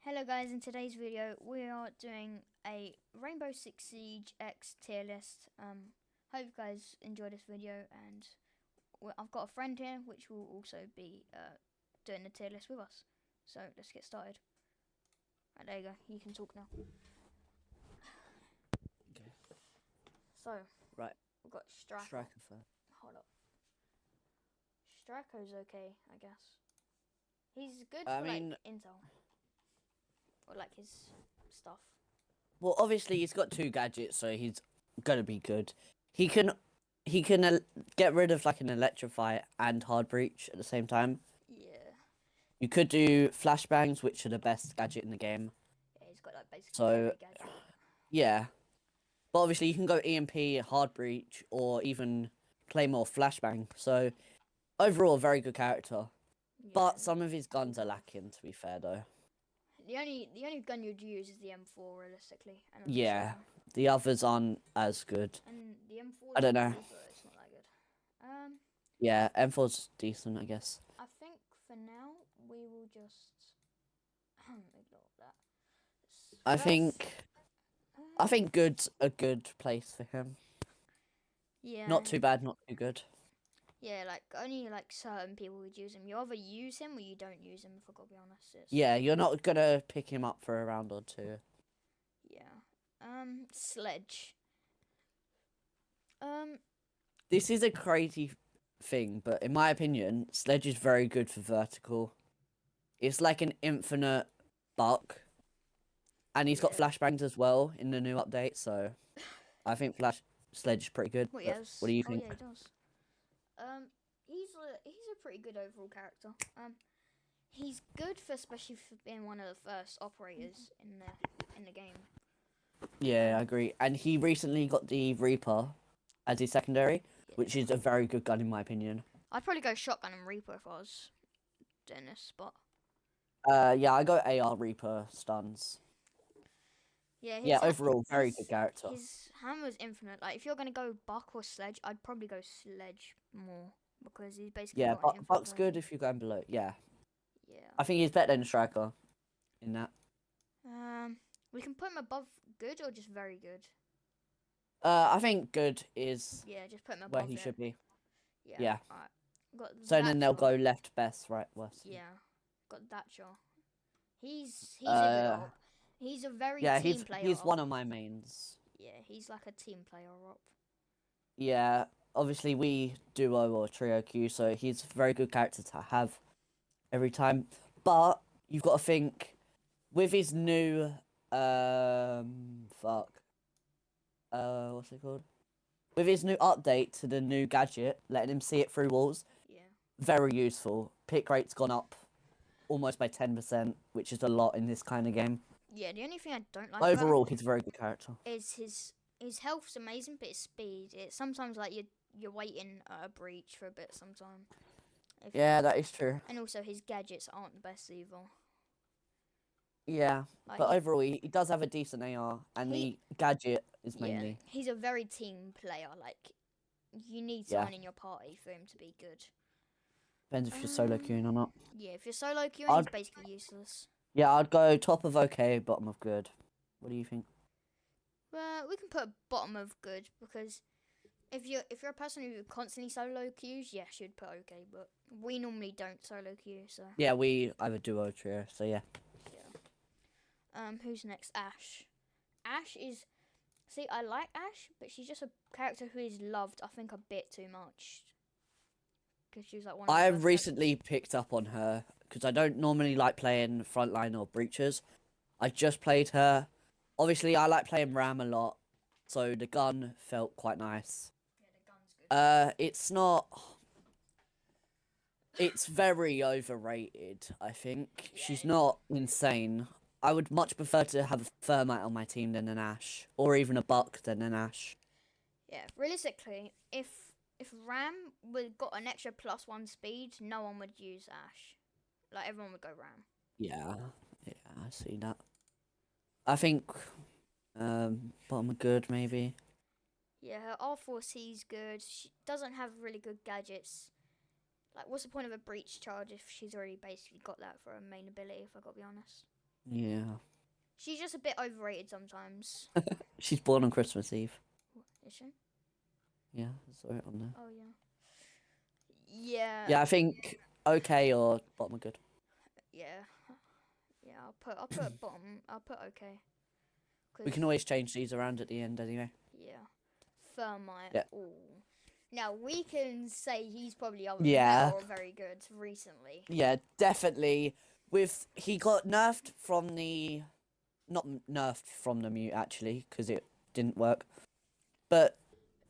Hello guys, in today's video we are doing a Rainbow Six Siege X tier list. Hope you guys enjoy this video, and I've got a friend here which will also be doing the tier list with us. So let's get started. Right, there you go, you can talk now. Okay. So, Right. we've got Striker. Striker first. Hold up. Striker's okay, I guess. He's good I for mean, like intel. Or like his stuff. well, obviously he's got two gadgets, so he's gonna be good. He can get rid of like an electrify and hard breach at the same time. Yeah. You could do flashbangs, which are the best gadget in the game. Yeah, he's got like basically So every gadget. yeah, but obviously you can go EMP, hard breach, or even Claymore flashbang. So overall, a very good character. Yeah. But some of his guns are lacking, to be fair though. The only gun you'd use is the M4 realistically, and on the Yeah, Sova. the others aren't as good. And the M4 I is don't on know. Reaper. It's not that good. Yeah, M4's decent, I guess. I think for now we will just ignore that. I First, think I think good's a good place for him. yeah, Not too bad, not too good. yeah. Like only like certain people would use him. You either use him or you don't use him. If I gotta be honest, Yeah, you're not gonna pick him up for a round or two. yeah. Sledge. Um, This is a crazy thing, but in my opinion, Sledge is very good for vertical. It's like an infinite buck, and he's got yeah. flashbangs as well in the new update. So I think Sledge is pretty good. What he But has? what do you Oh think? yeah, he does. He's a pretty good overall character. He's good for especially for being one of the first operators in the game. Yeah, I agree. And he recently got the Reaper as his secondary, Yeah. which is a very good gun in my opinion. I'd probably go shotgun and Reaper if I was doing this, but Yeah, I go AR Reaper stuns. yeah, Yeah, overall, very good character. his hammer's infinite. Like if you're gonna go Buck or Sledge, I'd probably go Sledge more because he's basically Yeah, got an infinite Buck's good version. if you're going below. Yeah, Yeah. I think he's better than Striker in that. Um, we can put him above good or just very good. I think good is Yeah, just put him where above he it. should be. Yeah. Yeah. Alright. Got So that then they'll shot. go left, best, right, worst. Yeah. Got that shot. He's a good Uh, op. He's a very yeah, team player he's op. one of my mains. Yeah, he's like a team player op. Yeah, obviously we duo or trio queue, so he's a very good character to have every time. But you've got to think with his new fuck what's it called? With his new update to the new gadget, letting him see it through walls, Yeah. very useful. Pick rate's gone up almost by 10%, which is a lot in this kind of game. Yeah, the only thing I don't like about him Overall, he's a very good character. is his health's amazing, but his speed. It's sometimes like you're waiting at a breach for a bit sometime. Yeah, that is true. And also his gadgets aren't the best either. Yeah, Like but overall, he does have a decent AR, and he the gadget is yeah, mainly. he's a very team player. Like you need Yeah, someone in your party for him to be good. depends if you're solo Um, queuing or not. yeah, if you're solo queuing, he's I'd basically useless. Yeah, I'd go top of okay, bottom of good. What do you think? Well, we can put a bottom of good because if you're a person who constantly solo queues, yes, you'd put okay. But we normally don't solo queue, so Yeah, we have a duo trio, so yeah. yeah. Who's next? Ash. Ash is. See, I like Ash, but she's just a character who is loved, I think, a bit too much. Because she was like one of the I first recently characters. picked up on her because I don't normally like playing frontline or breaches. I just played her. Obviously, I like playing Ram a lot, so the gun felt quite nice. Yeah, the gun's good. It's not. It's very overrated, I think. Yeah, She's it's not insane. I would much prefer to have a Thermite on my team than an Ash, or even a Buck than an Ash. yeah. Realistically, if Ram would got an extra +1 speed, no one would use Ash. Like everyone would go Ram. Yeah, yeah, I see that. I think bottom of good maybe. Yeah, her R4C's good. She doesn't have really good gadgets. Like, what's the point of a breach charge if she's already basically got that for her main ability? If I gotta be honest. Yeah. She's just a bit overrated sometimes. She's born on Christmas Eve. Is she? Yeah, I saw it on there. Oh yeah. Yeah. Yeah, I think okay or bottom are good. Yeah. Yeah. I'll put bottom. I'll put okay. We can always change these around at the end anyway. Yeah. Thermite. Yeah. Ooh. Now we can say he's probably either Yeah. meta or very good recently. Yeah, definitely. He got nerfed from the, not nerfed from the mute actually, because it didn't work. But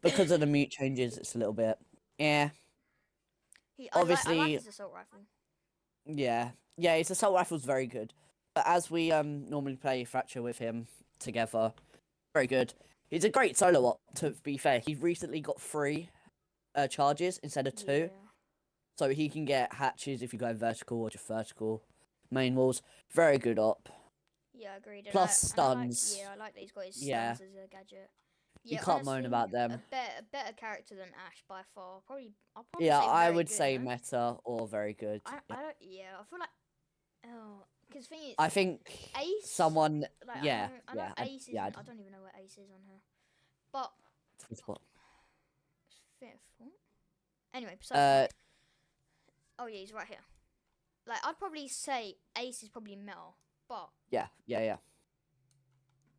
because of the mute changes, it's a little bit. Yeah. I Obviously, like his assault rifle. yeah, his assault rifle's very good. But as we normally play Fracture with him together, very good. He's a great solo op. To be fair, he recently got 3 charges instead of 2. Yeah. So he can get hatches if you go vertical or just vertical. Main walls, very good op. Yeah, agreed. Plus stuns. I like that he's got his stuns Yeah. as a gadget. You Yeah, can't moan honestly, about them. A better character than Ash by far. I'll probably Yeah, say I very would good, say you know? meta or very good. I don't. Yeah, I feel like. Oh, because thing is, I think Ace. someone. Like, Yeah, I know yeah, Ace is. yeah. I don't even know where Ace is on her, but What? fifth. What? Anyway, besides. Uh, Oh yeah, he's right here. Like I'd probably say Ace is probably Mel, but yeah.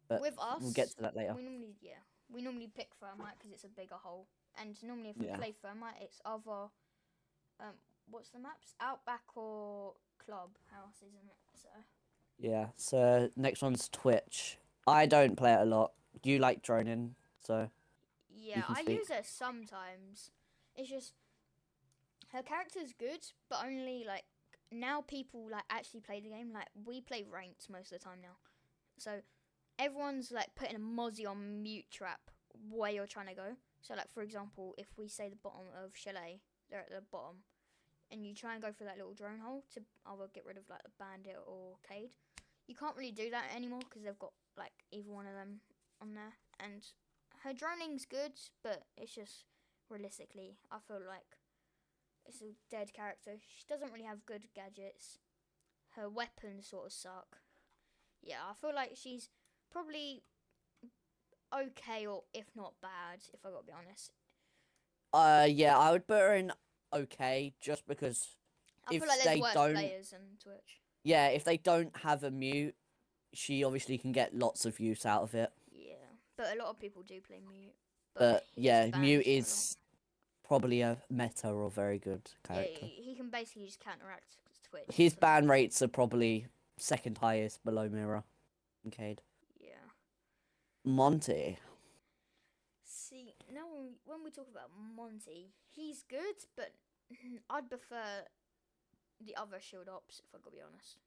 But with us, we'll get to that later. we normally pick Thermite because it's a bigger hole, and normally if we Yeah. play Thermite, it's either what's the maps? Outback or Clubhouse, isn't it? So Yeah. So next one's Twitch. I don't play it a lot. You like droning, so yeah, can I speak. use her sometimes. It's just her character's good, but only like now people like actually play the game. Like we play ranked most of the time now, so everyone's like putting a mozzie on mute trap where you're trying to go. So like for example, if we say the bottom of Chalet, they're at the bottom, and you try and go through that little drone hole to either get rid of like the bandit or Cade, you can't really do that anymore because they've got like either one of them on there. And her droning's good, but it's just realistically, I feel like it's a dead character. She doesn't really have good gadgets. Her weapons sort of suck. Yeah, I feel like she's probably okay or if not bad, if I gotta be honest. Yeah, I would put her in okay, just because I if feel like they there's worse don't, players than Twitch. yeah, if they don't have a mute, she obviously can get lots of use out of it. Yeah, but a lot of people do play mute. But he's yeah, banned mute for a lot. is probably a meta or very good character. Yeah, he can basically just counteract Twitch. His so- ban rates are probably second highest below Mirror and Cade. Yeah. Monty. See, now when we talk about Monty, he's good, but I'd prefer the other shield ops if I gotta be honest.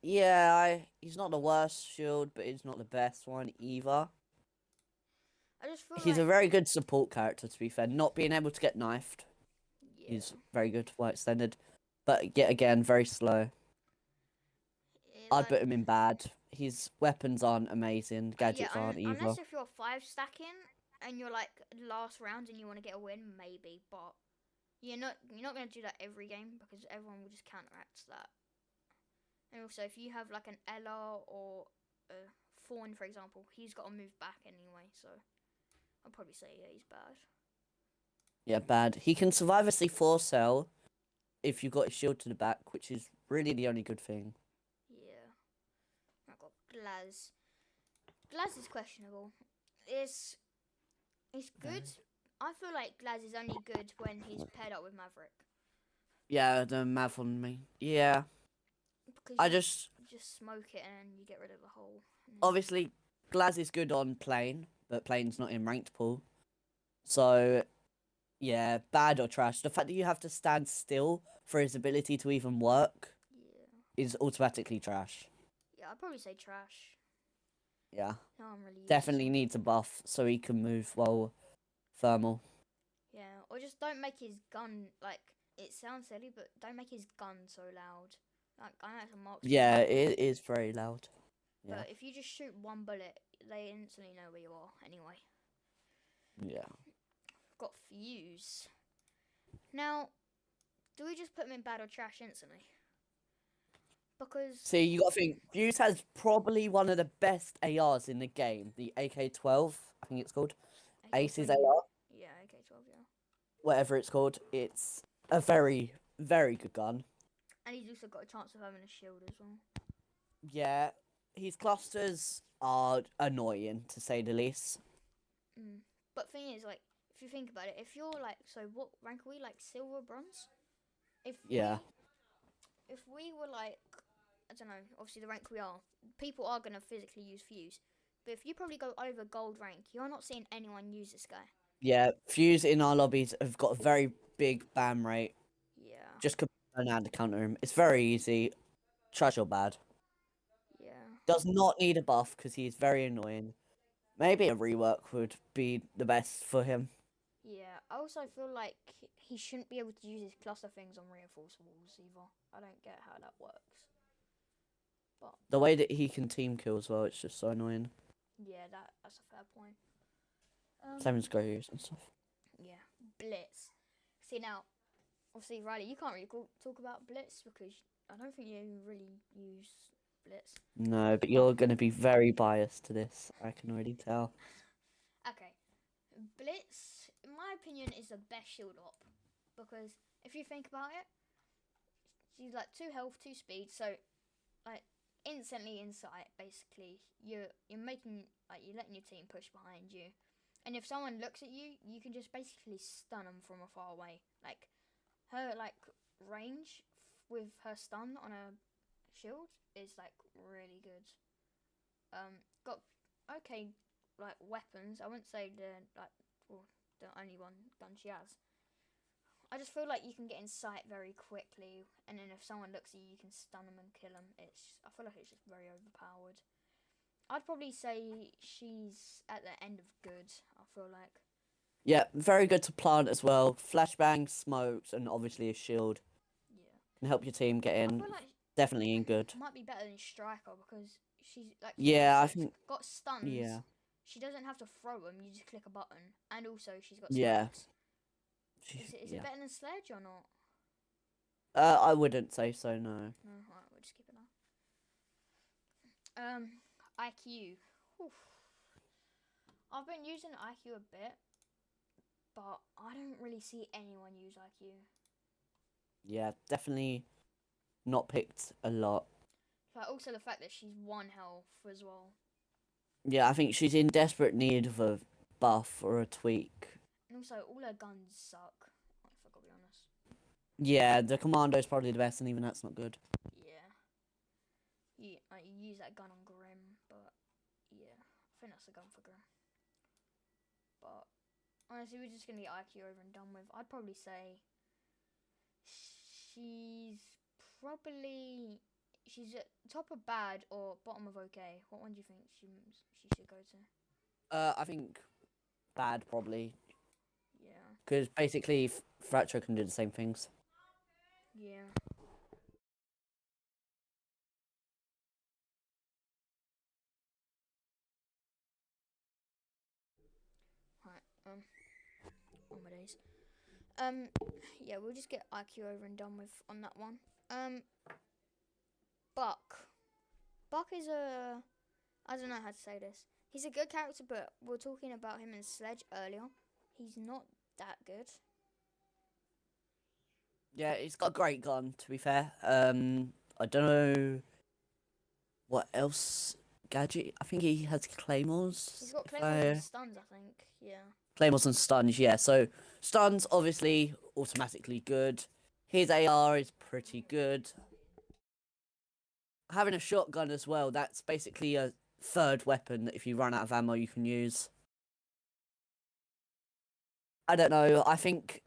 Yeah, he's not the worst shield, but he's not the best one either. I just feel He's like a very good support character, to be fair. Not being able to get knifed yeah. is very good, well extended. But yet again, very slow. I'd put him in bad. His weapons aren't amazing. Gadgets aren't either. Unless if you're 5 stacking and you're like last round and you want to get a win, maybe. But you're not gonna do that every game because everyone will just counteract that. And also, if you have like an Ella or a Fawn, for example, he's got to move back anyway. So I'll probably say yeah, he's bad. Yeah, bad. He can survive a C4 cell if you've got his shield to the back, which is really the only good thing. Yeah. I've got Glaz. Glaz is questionable. It's good. I feel like Glaz is only good when he's paired up with Maverick. Yeah, the math on me. Yeah. Because I you just smoke it and you get rid of the hole. obviously Glaz is good on plane, but plane's not in ranked pool. So yeah, bad or trash. The fact that you have to stand still for his ability to even work is automatically trash. Yeah, I'd probably say trash. Yeah. No one really uses Definitely it. needs a buff so he can move well thermal. Yeah, or just don't make his gun like it sounds silly, but don't make his gun so loud. Like I know it's a marksman. Yeah, it is very loud. Yeah. But if you just shoot one bullet, they instantly know where you are anyway. Yeah. Got Fuse. Now, do we just put him in bad or trash instantly? because See, you got to think, Fuse has probably one of the best ARs in the game. The AK-12, I think it's called. Ace's AK-20, AR, yeah, AK-12, yeah. whatever it's called. It's a very, very good gun. And he's also got a chance of having a shield as well. Yeah, his clusters are annoying, to say the least. But thing is, like, if you think about it, if you're like, so what rank are we? Like silver, bronze? If Yeah. if we were like, I don't know, obviously the rank we are, people are gonna physically use Fuse. But if you probably go over gold rank, you're not seeing anyone use this guy. Yeah, Fuse in our lobbies have got a very big bam rate. Yeah, Just learn how to counter him. It's very easy. Trash or bad. yeah, Does not need a buff because he's very annoying. Maybe a rework would be the best for him. yeah. I also feel like he shouldn't be able to use his cluster things on reinforced walls either. I don't get how that works. But The way that he can team kill as well, it's just so annoying. yeah, that's a fair point. Same as Goyos and stuff. Yeah, Blitz. See now, obviously Riley, you can't really talk about Blitz because I don't think you really use Blitz. No, but you're going to be very biased to this. I can already tell. Okay, Blitz, in my opinion, is the best shield op because if you think about it, she's like 2 health, 2 speed, so like instantly in sight. Basically, you're making like you're letting your team push behind you, and if someone looks at you, you can just basically stun them from afar away. Like her like range with her stun on a shield is like really good. Got okay like weapons. I wouldn't say the like well, the only one gun she has. I just feel like you can get in sight very quickly, and then if someone looks at you, you can stun them and kill them. I feel like it's just very overpowered. I'd probably say she's at the end of good. I feel like. Yeah, very good to plant as well. Flashbang, smokes, and obviously a shield. Yeah. Can help your team get I in. feel like Definitely in good. might be better than Striker because she's like Yeah, I think. got stuns. Yeah. She doesn't have to throw them. You just click a button, and also she's got Yeah. smokes. Is it Yeah. better than Sledge or not? I wouldn't say so, no. No, alright, we'll just keep it now. IQ. Oof. I've been using IQ a bit, but I don't really see anyone use IQ. Yeah, definitely not picked a lot. Like also the fact that she's 1 health as well. Yeah, I think she's in desperate need of a buff or a tweak. And also all her guns suck, if I gotta be honest. Yeah, the commando's probably the best, and even that's not good. Yeah. You use that gun on Grim, but yeah, I think that's the gun for Grim. But honestly, we're just gonna get IQ over and done with. I'd probably say she's at top of bad or bottom of okay. What one do you think she should go to? I think bad probably, Yeah. because basically Fracture can do the same things. Yeah. Right. On my days. Yeah, we'll just get IQ over and done with on that one. Buck. Buck is I don't know how to say this. He's a good character, but we were talking about him in Sledge earlier. He's not that good. Yeah, he's got a great gun, to be fair. I don't know what else gadget. I think he has claymores. He's got claymores and stuns, I think. Yeah. Claymores and stuns, yeah. So stuns obviously automatically good. His AR is pretty good. Having a shotgun as well, that's basically a third weapon that if you run out of ammo you can use. I don't know, I think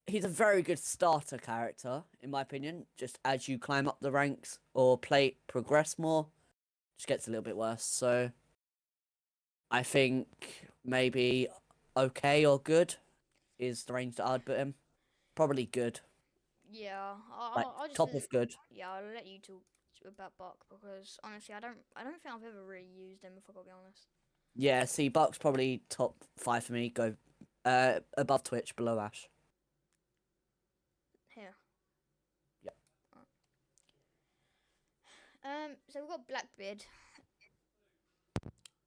he's a very good starter character, in my opinion. Just as you climb up the ranks or progress more, just gets a little bit worse. So I think maybe okay or good is the range that I'd put him. Probably good. Yeah. Like I'll just top of good. yeah. I'll let you talk about Buck because honestly, I don't think I've ever really used him. If I gotta be honest. Yeah, see, Buck's probably top 5 for me. Go above Twitch, below Ash. Here. Yep. So we've got Blackbeard.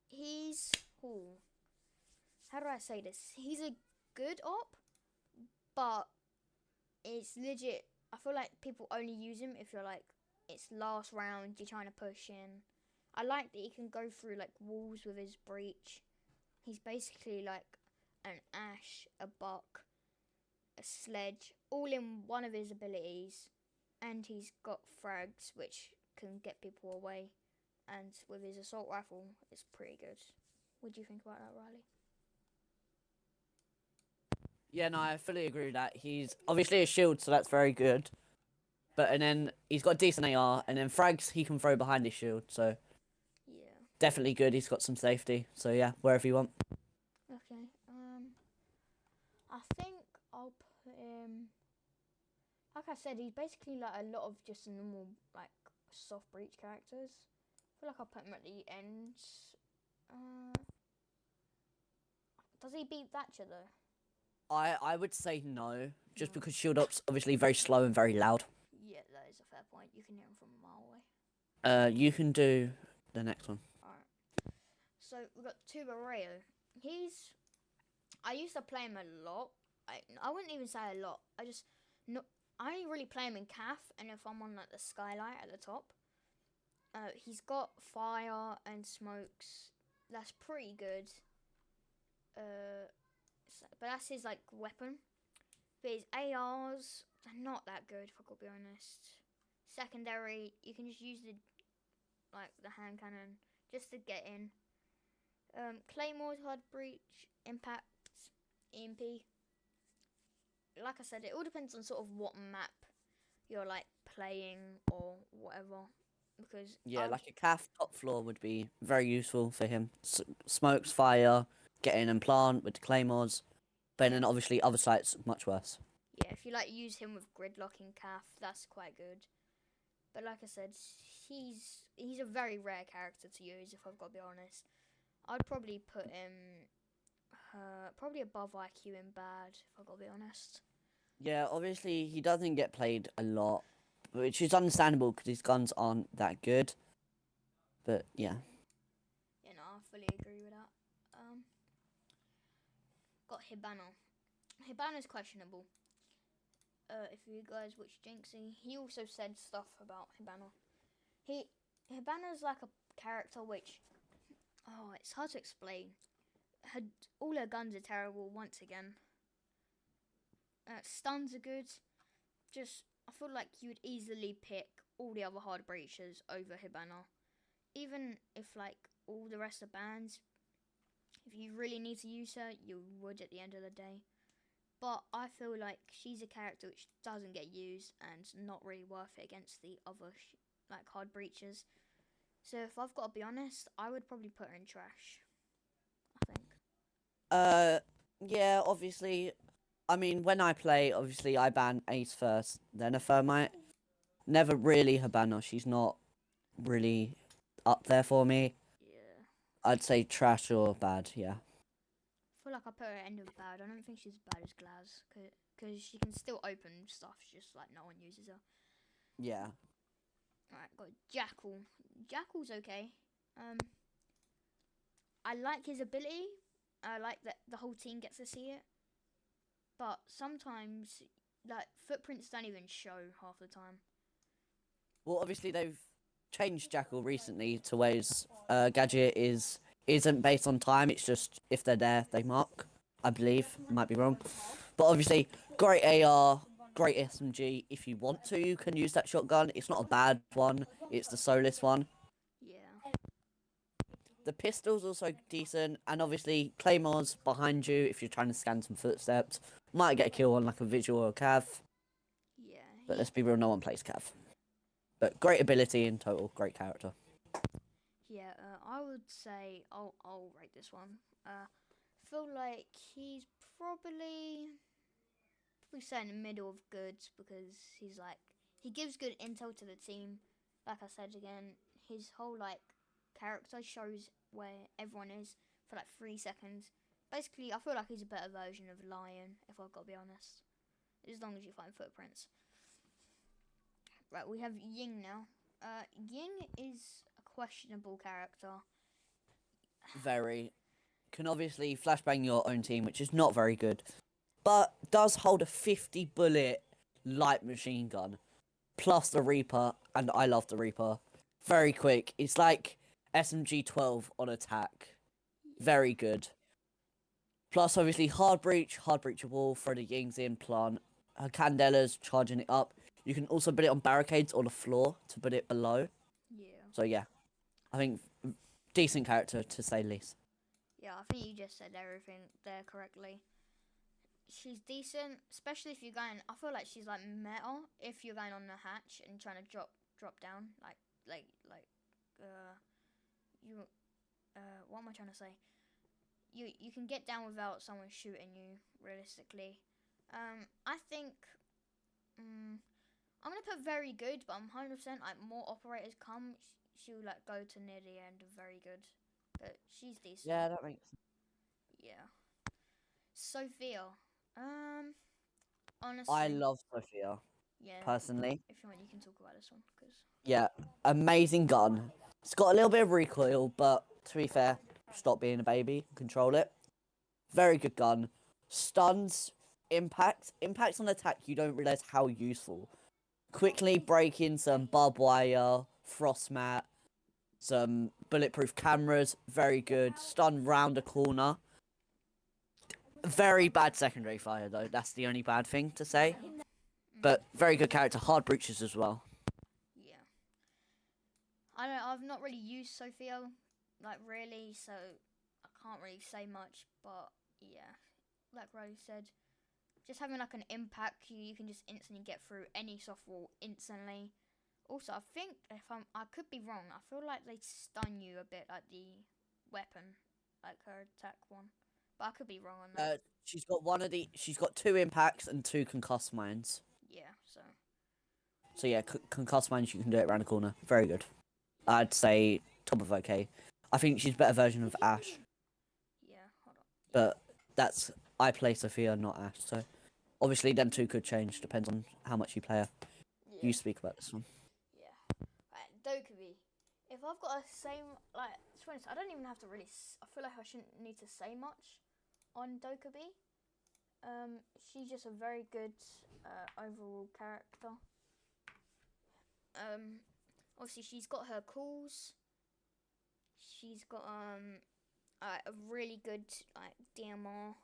He's how do I say this? He's a good op, but it's legit. I feel like people only use him if you're like it's last round, you're trying to push in. I like that he can go through like walls with his breach. He's basically like an Ash, a Buck, a Sledge, all in one of his abilities, and he's got frags which can get people away. And with his assault rifle, it's pretty good. What do you think about that, Riley? Yeah, no, I fully agree with that. He's obviously a shield, so that's very good. And then he's got decent AR, and then frags he can throw behind his shield, so Yeah. definitely good. He's got some safety, so yeah, wherever you want. Okay. I think I'll put him. Like I said, he's basically like a lot of just normal like soft breach characters. I feel like I'll put him at the end. Does he beat Thatcher though? I would say no, just No. because shield up's obviously very slow and very loud. Yeah, that is a fair point. You can hear him from a mile away. You can do the next one. Alright. So we've got Tubareo. I used to play him a lot. I wouldn't even say a lot. I only really play him in CAF, and if I'm on like the skylight at the top. He's got fire and smokes. That's pretty good. But that's his like weapon. But his ARs are not that good, if I could be honest. Secondary, you can just use the hand cannon just to get in. Claymore's hard breach, impact, EMP. Like I said, it all depends on sort of what map you're like playing or whatever. Because Yeah, like a calf top floor would be very useful for him. Smokes, fire, get in and plant with the claymores. But then obviously other sites much worse. Yeah, if you like use him with gridlocking calf, that's quite good. But like I said, he's a very rare character to use. If I've got to be honest, I'd probably put him probably above IQ in bad. If I've got to be honest. Yeah, obviously he doesn't get played a lot, which is understandable because his guns aren't that good. But yeah. Yeah, no, I fully agree with that. Got Hibana. Hibana's questionable. If you guys watch Jinxie, he also said stuff about Hibana. Hibana's like a character which, it's hard to explain. All her guns are terrible once again. Stuns are good. I feel like you would easily pick all the other hard breachers over Hibana. Even if like all the rest are bans, if you really need to use her, you would at the end of the day. But I feel like she's a character which doesn't get used and not really worth it against the other like hard breaches. So if I've got to be honest, I would probably put her in trash. I think. Yeah, obviously. I mean, when I play, obviously I ban Ace first, then a Thermite. Never really Hibana. She's not really up there for me. Yeah. I'd say trash or bad. Yeah. I feel like I put her at end of bad. I don't think she's as bad as Glaz, because she can still open stuff, just like no one uses her. Yeah. Alright, got Jackal. Jackal's okay. I like his ability. I like that the whole team gets to see it. But sometimes, like, footprints don't even show half the time. Well, obviously they've changed Jackal recently to where his gadget isn't based on time. It's just if they're there, they mark. I believe, might be wrong, but obviously great AR, great SMG. If you want to, you can use that shotgun. It's not a bad one. It's the Solis one. Yeah. The pistol's also decent, and obviously Claymore's behind you if you're trying to scan some footsteps. Might get a kill on like a visual or a cav. Yeah. But let's be real, no one plays cav. But great ability in total, great character. Yeah, I would say I'll rate this one. Feel like he's probably say in the middle of good because he gives good intel to the team. Like I said again, his whole like character shows where everyone is for like 3 seconds. Basically, I feel like he's a better version of Lion, if I've got to be honest. As long as you find footprints. Right, we have Ying now. Ying is a questionable character. Very. Can obviously flashbang your own team, which is not very good, but does hold a 50 bullet light machine gun, plus the Reaper, and I love the Reaper. Very quick. It's like SMG 12 on attack. Very good. Plus, obviously, hard breachable, throw the Yings in, plant. Her Candela's charging it up. You can also put it on barricades or the floor to put it below. Yeah. So, yeah. I think decent character, to say the least. Yeah, I think you just said everything there correctly. She's decent, especially if you're going. I feel like she's like meta if you're going on the hatch and trying to drop down. You. What am I trying to say? You can get down without someone shooting you. Realistically, I think. I'm gonna put very good, but I'm 100% like more operators come. She'll like go to near the end of very good, but she's decent. Yeah, that makes sense. Yeah. Sophia. Honestly. I love Sophia, Yeah. personally. If you want, you can talk about this one, because. Yeah, amazing gun. It's got a little bit of recoil, but to be fair, stop being a baby, control it. Very good gun. Stuns, impacts on attack, you don't realise how useful. Quickly break in some barbed wire, frost mat, some bulletproof cameras, very good. Stun round a corner. Very bad secondary fire though, that's the only bad thing to say. But very good character, hard breaches as well. Yeah. I've not really used Sophia, like really, so I can't really say much. But yeah, like Riley said, just having like an impact, you can just instantly get through any soft wall instantly. Also, I think I could be wrong. I feel like they stun you a bit, like the weapon, like her attack one. But I could be wrong on that. She's got 2 impacts and 2 concuss mines. Yeah. So yeah, concuss mines, you can do it around the corner. Very good. I'd say top of okay. I think she's a better version of Ash, Yeah. Hold on. but I play Sophia, not Ash. So obviously, them two could change. Depends on how much you play her. Yeah. You speak about this one. Yeah. Right, Dokkaebi. If I've got a same, like, to be honest, I don't even have to really. I feel like I shouldn't need to say much on Dokkaebi. She's just a very good overall character. Obviously she's got her calls. She's got a really good like DMR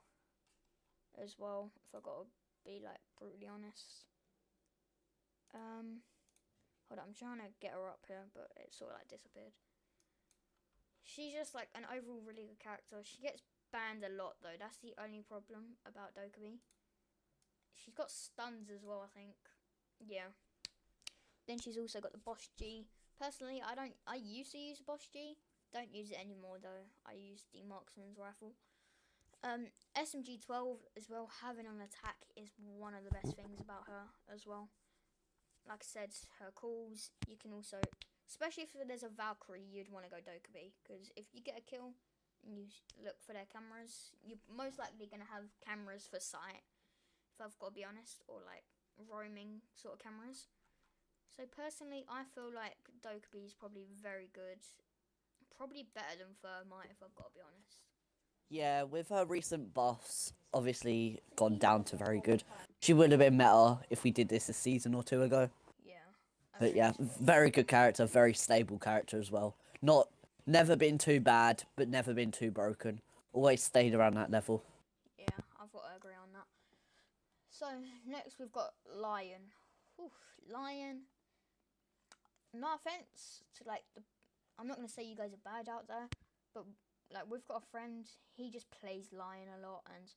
as well. If I gotta be like brutally honest. Hold on, I'm trying to get her up here, but it sort of like disappeared. She's just like an overall really good character. She gets banned a lot though. That's the only problem about Dokkaebi. She's got stuns as well, I think. Yeah. Then she's also got the Bosch G. Personally, I used to use Bosch G. Don't use it anymore though. I use the Marksman's rifle. SMG 12 as well, having an attack is one of the best things about her as well. Like I said, her calls, you can also, especially if there's a Valkyrie, you'd want to go Dokkaebi, because if you get a kill and you look for their cameras, you're most likely going to have cameras for sight, if I've got to be honest, or like roaming sort of cameras. So personally, I feel like Dokkaebi is probably very good. Probably better than Thermite, if I've got to be honest. Yeah, with her recent buffs, obviously gone down to very good. She would have been meta if we did this a season or 2 ago. Yeah. But yeah, very good character, very stable character as well. Never been too bad, but never been too broken. Always stayed around that level. Yeah, I've got to agree on that. So next we've got Lion. Oof, Lion. No offense to like I'm not gonna say you guys are bad out there, but like we've got a friend. He just plays Lion a lot, and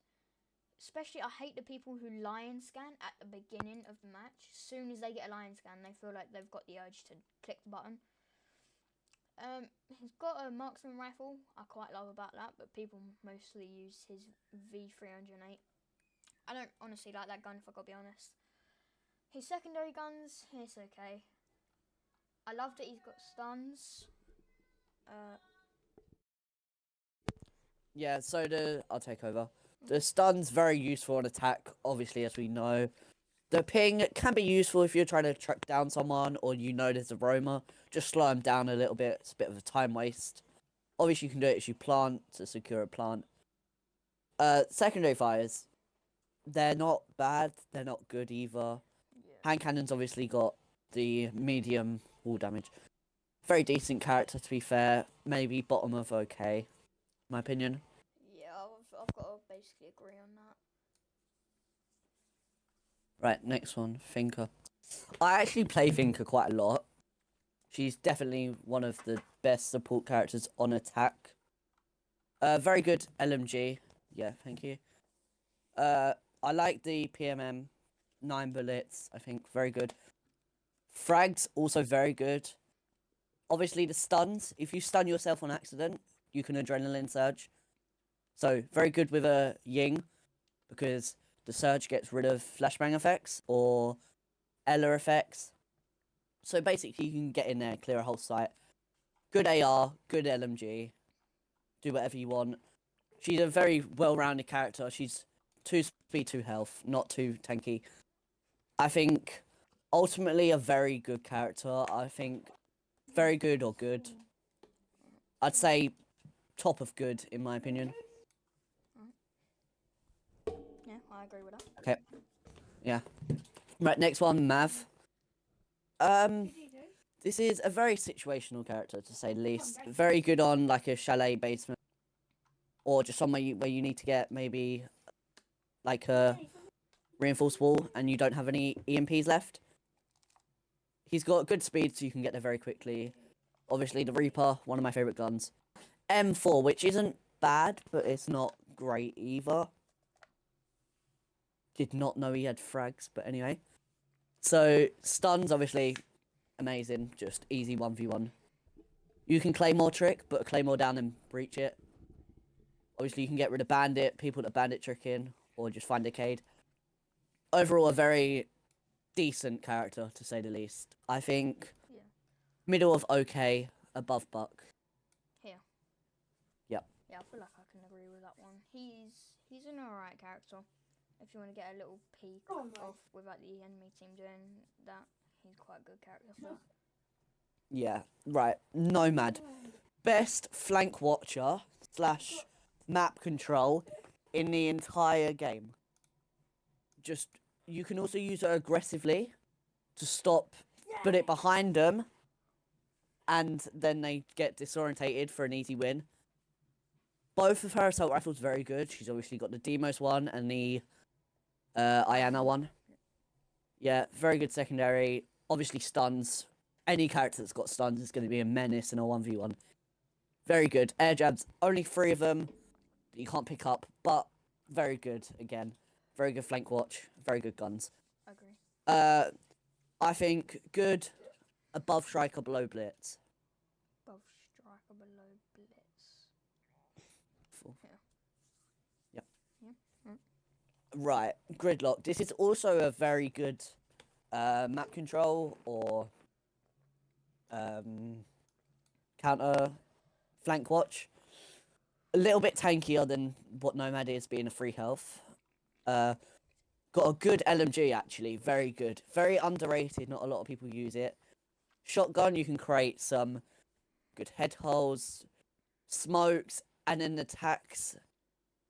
especially I hate the people who Lion scan at the beginning of the match. As soon as they get a Lion scan, they feel like they've got the urge to click the button. He's got a marksman rifle. I quite love about that, but people mostly use his V308. I don't honestly like that gun, if I gotta be honest. His secondary guns, it's okay. I love that he's got stuns. Yeah, so I'll take over. The stun's very useful on attack, obviously, as we know. The ping can be useful if you're trying to track down someone or you know there's a roamer. Just slow them down a little bit. It's a bit of a time waste. Obviously, you can do it as you plant to secure a plant. Secondary fires, they're not bad. They're not good either. Yeah. Hand cannon's obviously got the medium wall damage. Very decent character, to be fair. Maybe bottom of okay, in my opinion. Yeah, I've got to basically agree on that. Right, next one, Finka. I actually play Finka quite a lot. She's definitely one of the best support characters on attack. Very good LMG. Yeah, thank you. I like the PMM, 9 bullets. I think very good. Frags also very good. Obviously the stuns. If you stun yourself on accident, you can adrenaline surge. So very good with a Ying, because the surge gets rid of flashbang effects or Ella effects. So basically you can get in there, clear a whole site. Good AR, good LMG. Do whatever you want. She's a very well-rounded character. She's 2 speed, 2 health, not too tanky. I think ultimately a very good character. I think very good or good. I'd say top of good, in my opinion. Yeah, I agree with that. Okay. Yeah. Right, next one, Mav. This is a very situational character, to say the least. Very good on like a chalet basement, or just somewhere where you need to get maybe like a reinforced wall and you don't have any EMPs left. He's got good speed, so you can get there very quickly. Obviously, the Reaper, one of my favorite guns. M4, which isn't bad, but it's not great either. Did not know he had frags, but anyway. So, stuns, obviously, amazing. Just easy 1v1. You can Claymore trick, put a Claymore down and breach it. Obviously, you can get rid of Bandit, people that Bandit trick in, or just find Decade. Overall, a very decent character, to say the least. I think Yeah. middle of okay, above Buck. Here. Yep. Yeah, I feel like I can agree with that one. He's an alright character. If you want to get a little peek off with like the enemy team doing that, he's quite a good character for that. Yeah, right. Nomad. Best flank watcher / map control in the entire game. Just, you can also use it aggressively to stop, put it behind them, and then they get disorientated for an easy win. Both of her assault rifles very good. She's obviously got the Demos one and the Iana one. Yeah, very good secondary. Obviously stuns. Any character that's got stuns is going to be a menace in a 1v1. Very good. Air jabs, only 3 of them that you can't pick up, but very good again. Very good flank watch. Very good guns. Agree. I think good, above striker, below blitz. Above striker, below blitz. Full. Yeah. Yep. Yeah. Right, gridlock. This is also a very good map control or counter flank watch. A little bit tankier than what Nomad is, being a free health. Got a good LMG, actually. Very good. Very underrated. Not a lot of people use it. Shotgun, you can create some good head holes, smokes, and then attacks.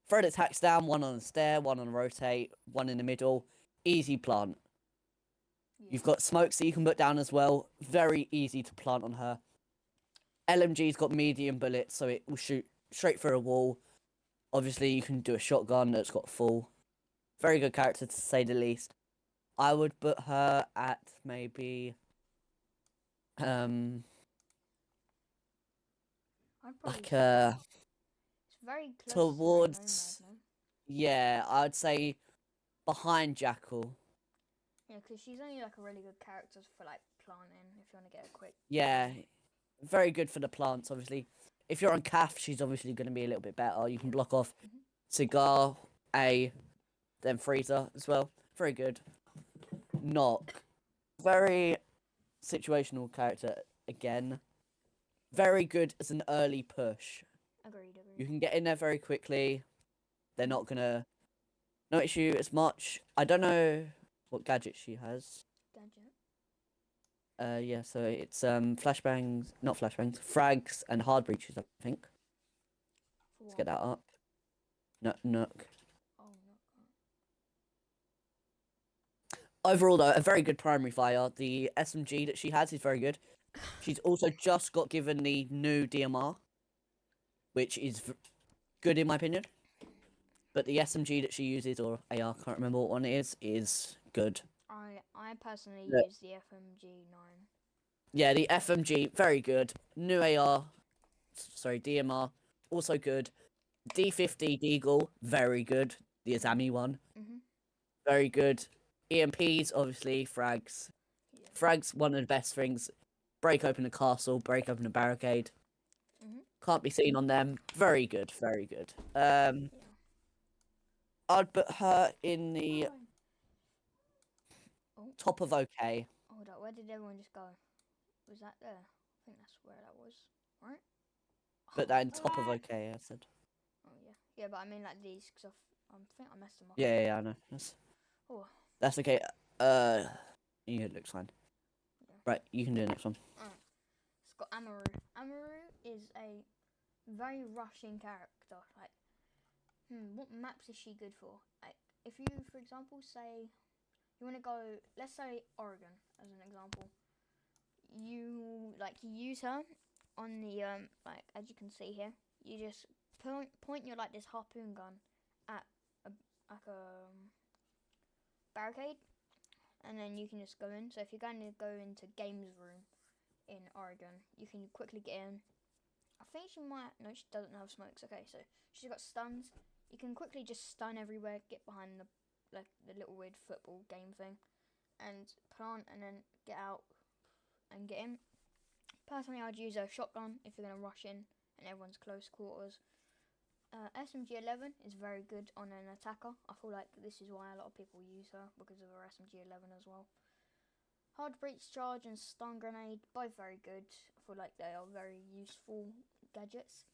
Throw the attacks down, one on the stair, one on the rotate, one in the middle. Easy plant. Yeah. You've got smokes that you can put down as well. Very easy to plant on her. LMG's got medium bullets, so it will shoot straight through a wall. Obviously, you can do a shotgun that's got full. Very good character, to say the least. I would put her at maybe I'd probably like say it's very close towards, to Nomad, no? yeah, I'd say behind Jackal. Yeah, because she's only like a really good character for like planting if you want to get a quick. Yeah, very good for the plants, obviously. If you're on CAF, she's obviously going to be a little bit better. You can block off Cigar, A, then Freezer as well. Very good. Knock. Very situational character again. Very good as an early push. Agreed. You can get in there very quickly. They're not going to notice you as much. I don't know what gadget she has. Gadget. Yeah, so it's flashbangs, not flashbangs, frags and hard breaches, I think. For Let's what? get that up. Nook. Oh, no. Overall, though, a very good primary fire. The SMG that she has is very good. She's also just got given the new DMR, which is good in my opinion. But the SMG that she uses, or AR, can't remember what one it is good. I personally Yeah. use the FMG9. Yeah, the FMG, very good. New AR, sorry, DMR, also good. D50 Deagle, very good. The Azami one, Mhm. very good. EMPs, obviously, frags. Yeah. Frags, one of the best things. Break open a castle, break open a barricade. Mhm. Can't be seen on them. Very good, very good. Yeah. I'd put her in the Oh, top of okay. hold up. Where did everyone just go? Was that there? I think that's where that was. Right? Put that in top of okay, I said. Oh yeah. Yeah, but I mean like these because I think I messed them up. Yeah, I know. Oh. That's okay. Yeah, it looks fine. Yeah. Right, you can do the next one. Alright. It's got Amaru. Amaru is a very rushing character. Like, what maps is she good for? Like, if you, for example, say you want to go, let's say Oregon as an example. You use her on the like as you can see here. You just point your like this harpoon gun at a like a barricade, and then you can just go in. So if you're going to go into games room in Oregon, you can quickly get in. I think she might. No, she doesn't have smokes. Okay, so she's got stuns. You can quickly just stun everywhere. Get behind the little weird football game thing, and plant, and then get out and get in. Personally, I'd use a shotgun if you're gonna rush in and everyone's close quarters. SMG11 is very good on an attacker. I feel like this is why a lot of people use her because of her SMG11 as well. Hard breach charge and stun grenade, both very good. I feel like they are very useful gadgets.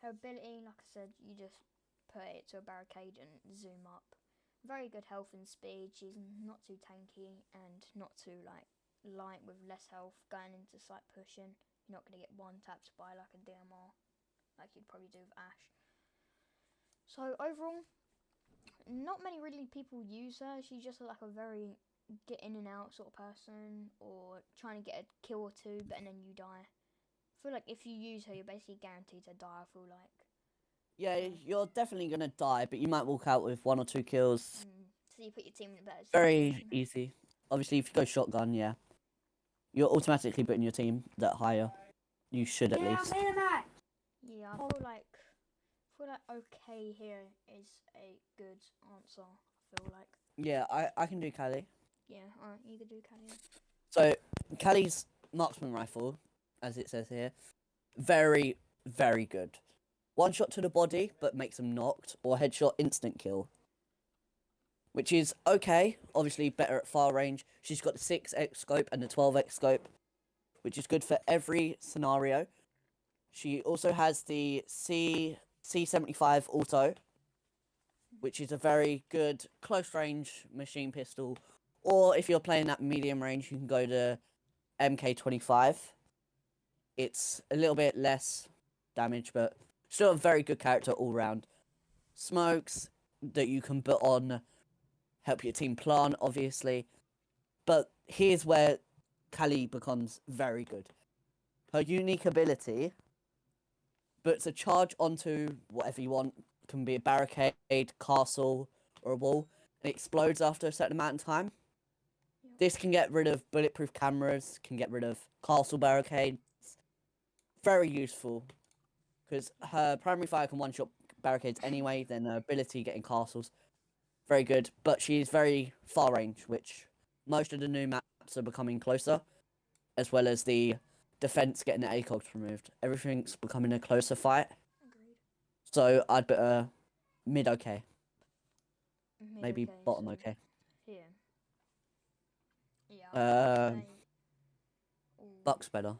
Her ability, like I said, you just put it to a barricade and zoom up. Very good health and speed. She's not too tanky and not too light with less health. Going into slight pushing, you're not gonna get one tapped by like a DMR, like you'd probably do with Ash. So overall, not many really people use her. She's just like a very get in and out sort of person, or trying to get a kill or two, but and then you die. I feel like if you use her, you're basically guaranteed to die. I feel like. Yeah, you're definitely gonna die, but you might walk out with 1 or 2 kills. So you put your team in a better Very situation. easy. Obviously, if you go shotgun, yeah, you're automatically putting your team that higher. You should at least. Yeah, I feel like okay here is a good answer. I feel like. Yeah, I can do Kali. Yeah, alright, you could do Kali. So Kali's marksman rifle, as it says here, very, very good. One shot to the body, but makes them knocked, or headshot instant kill. Which is okay, obviously better at far range. She's got the 6x scope and the 12x scope, which is good for every scenario. She also has the C75 auto, which is a very good close range machine pistol. Or if you're playing that medium range, you can go to MK25. It's a little bit less damage, but still a very good character all round. Smokes that you can put on, help your team plant, obviously. But here's where Kali becomes very good. Her unique ability puts a charge onto whatever you want. It can be a barricade, castle, or a wall. And it explodes after a certain amount of time. Yep. This can get rid of bulletproof cameras, can get rid of castle barricades. Very useful. Because her primary fire can one-shot barricades anyway, then her ability getting castles, very good. But she's very far range, which most of the new maps are becoming closer, as well as the defense getting the ACOGs removed. Everything's becoming a closer fight. Agreed. So I'd put a mid okay. Mid Maybe okay, bottom so okay. here. Yeah, I'd say. Ooh, Buck's better.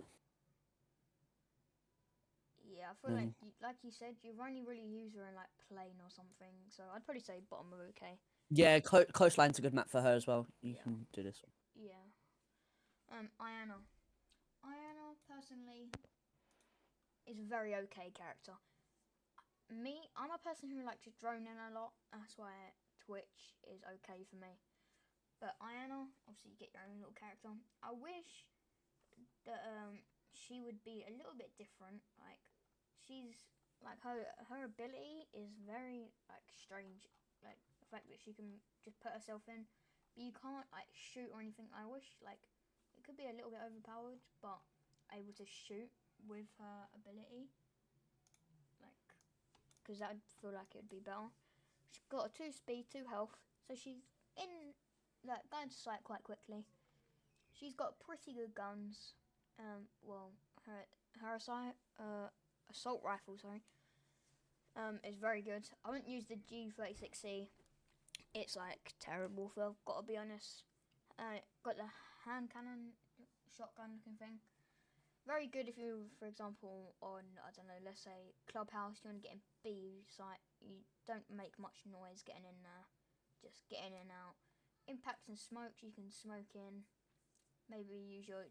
yeah, I feel like you said, you've only really used her in like plane or something. So I'd probably say bottom of okay. Yeah, Coastline's a good map for her as well. You Yeah. can do this one. Yeah. Iana. Iana personally is a very okay character. Me, I'm a person who likes to drone in a lot. That's why Twitch is okay for me. But Iana, obviously, you get your own little character. I wish that she would be a little bit different. Like she's like her ability is very like strange. Like the fact that she can just put herself in, but you can't like shoot or anything. I wish like it could be a little bit overpowered, but able to shoot with her ability, like because that would feel like it would be better. She's got a 2 speed, 2 health, so she's in like going to sight quite quickly. She's got pretty good guns. Well, her assault rifle, sorry, is very good. I wouldn't use the G36C. It's like terrible. If I've got to be honest. Got the hand cannon, shotgun looking thing. Very good if you, for example, on I don't know, let's say Clubhouse, you want to get in B site. You don't make much noise getting in there. Just get in and out. Impacts and smokes, you can smoke in. Maybe use your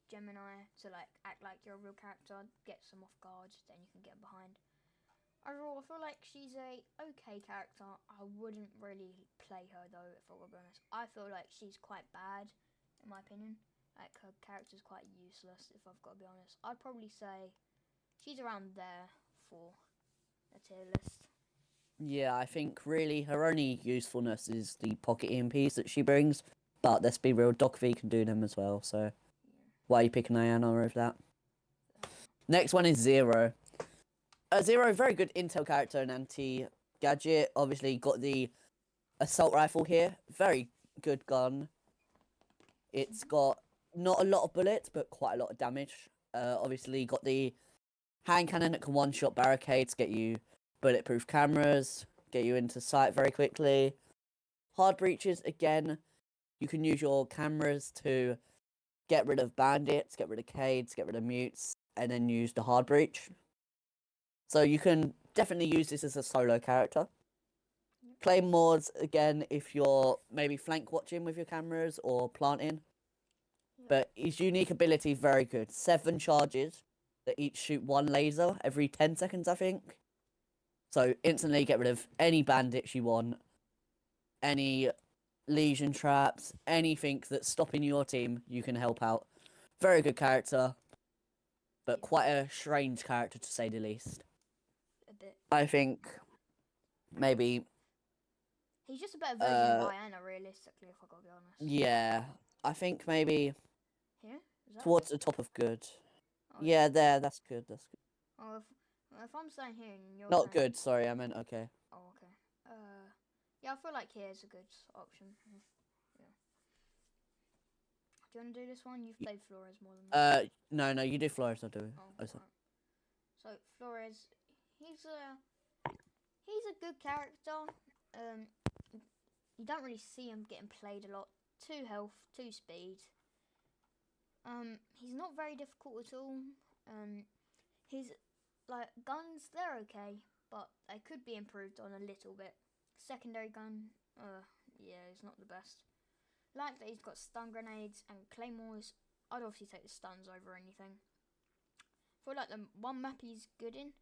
Gemini to like act like you're a real character, get some off guard, then you can get behind. Overall, I feel like she's a okay character. I wouldn't really play her though, if I'm be honest. I feel like she's quite bad, in my opinion. Like her character's quite useless, if I've got to be honest. I'd probably say she's around there for a tier list. Yeah, I think really her only usefulness is the pocket EMPs that she brings. But let's be real, Doc V can do them as well. So Yeah. why are you picking Iana over that? Next one is Zero. Zero, very good intel character and anti-gadget. Obviously got the assault rifle here. Very good gun. It's got not a lot of bullets, but quite a lot of damage. Obviously got the hand cannon that can one-shot barricades, get you bulletproof cameras, get you into sight very quickly. Hard breaches, again, you can use your cameras to get rid of bandits, get rid of Cades, get rid of mutes, and then use the hard breach. So you can definitely use this as a solo character. Yep. Claymores, again, if you're maybe flank watching with your cameras or planting. Yep. But his unique ability, very good. 7 charges that each shoot 1 laser every 10 seconds, I think. So instantly get rid of any bandits you want, any legion traps, anything that's stopping your team, you can help out. Very good character, but quite a strange character to say the least. A bit. I think maybe He's just a better version of Iana, realistically, if I gotta be honest. yeah, I think maybe Here? Is that towards the top of good. Oh, Yeah, there, that's good, that's good. Oh, if I'm saying here and you're Not saying... good, sorry, I meant okay. Oh, okay. Yeah, I feel like here's a good option. Yeah. Do you want to do this one? You've played Flores more than me. No, you do Flores, I'll do it. Oh, right. So Flores, he's a good character. You don't really see him getting played a lot. 2 health, 2 speed. He's not very difficult at all. His like guns, they're okay, but they could be improved on a little bit. Secondary gun, yeah, it's not the best. Like that he's got stun grenades and claymores. I'd obviously take the stuns over anything. I feel like the one map he's good in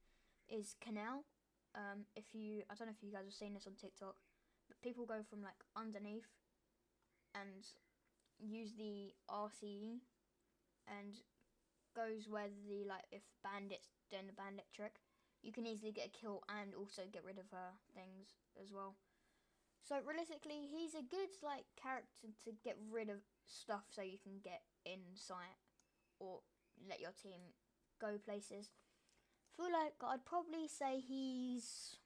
is Canal. I don't know if you guys have seen this on TikTok, but people go from like underneath and use the RCE and goes where the like if bandits doing the bandit trick, you can easily get a kill and also get rid of things as well. So realistically, he's a good like character to get rid of stuff so you can get in sight or let your team go places. I feel like I'd probably say he's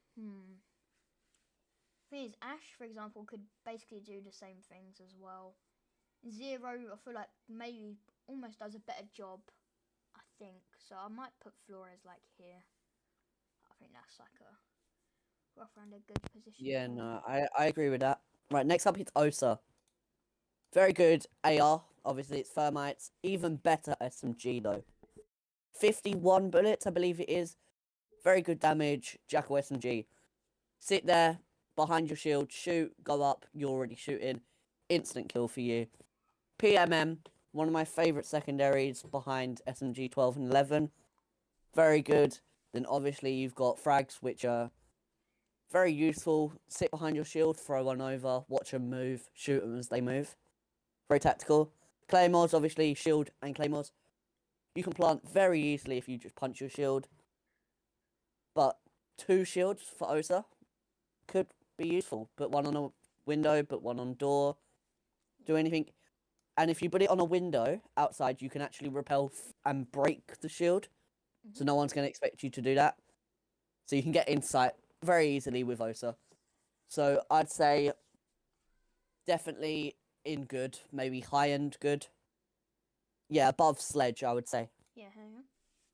Ash, for example, could basically do the same things as well. Zero, I feel like maybe almost does a better job, I think. So I might put Flores like here. I think that's like a rough around a good position. Yeah, no, I agree with that. Right, next up it's Osa. Very good AR. Obviously, it's Thermites. Even better SMG, though. 51 bullets, I believe it is. Very good damage. Jackal SMG. Sit there, behind your shield, shoot, go up, you're already shooting. Instant kill for you. PMM, one of my favourite secondaries behind SMG 12 and 11. Very good. Then obviously you've got frags, which are very useful. Sit behind your shield, throw one over, watch them move, shoot them as they move. Very tactical. Claymores, obviously, shield and claymores. You can plant very easily if you just punch your shield. But 2 shields for Osa could be useful. Put one on a window, put one on door. Do anything. And if you put it on a window outside, you can actually repel and break the shield. So no one's going to expect you to do that. So you can get insight very easily with Osa. So I'd say definitely in good, maybe high-end good. Yeah, above Sledge, I would say. Yeah,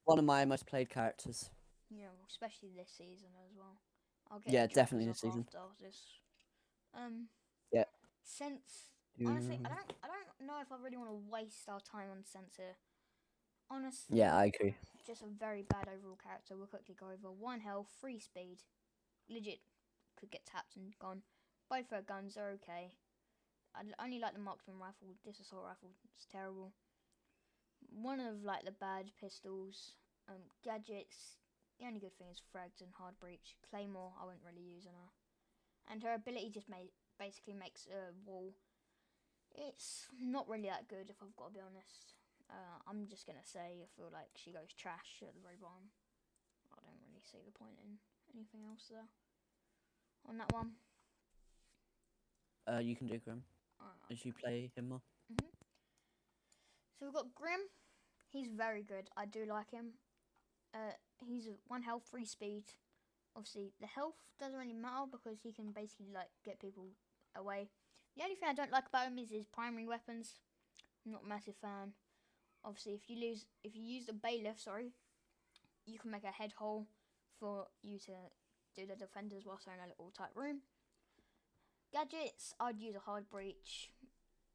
One of my most played characters. yeah, especially this season as well. I'll get Yeah, the trackers definitely up this season. after this. Yeah. Since honestly, I don't know if I really want to waste our time on Sense here. Honestly, Yeah, I agree. just a very bad overall character. We'll quickly go over 1 health, 3 speed. Legit could get tapped and gone. Both her guns are okay. I only like the marksman rifle. This assault rifle is terrible. One of like the bad pistols. Gadgets. The only good thing is frags and hard breach. Claymore, I wouldn't really use on her. And her ability just basically makes a wall. It's not really that good, if I've got to be honest. I'm just gonna say I feel like she goes trash at the very bottom. I don't really see the point in anything else there on that one. You can do Grim as you play him more. So we've got Grim. He's very good. I do like him. He's 1 health, 3 speed. Obviously, the health doesn't really matter because he can basically like get people away. The only thing I don't like about him is his primary weapons. I'm not a massive fan. Obviously, if you use the bailiff, you can make a head hole for you to do the defenders whilst they're in a little tight room. Gadgets, I'd use a hard breach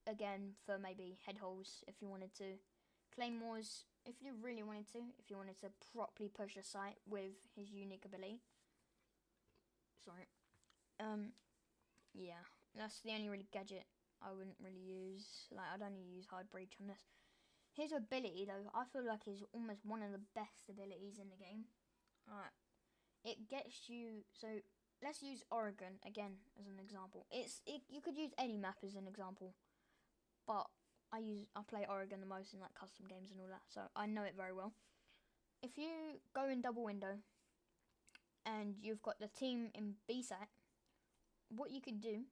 again for maybe head holes if you wanted to. Claymores, if you really wanted to, if you wanted to properly push a site with his unique ability. Yeah, that's the only really gadget I wouldn't really use. Like, I'd only use hard breach on this. His ability, though, I feel like is almost one of the best abilities in the game. Alright, it gets you. So let's use Oregon again as an example. You could use any map as an example, but I play Oregon the most in like custom games and all that, so I know it very well. If you go in double window and you've got the team in B site, what you could do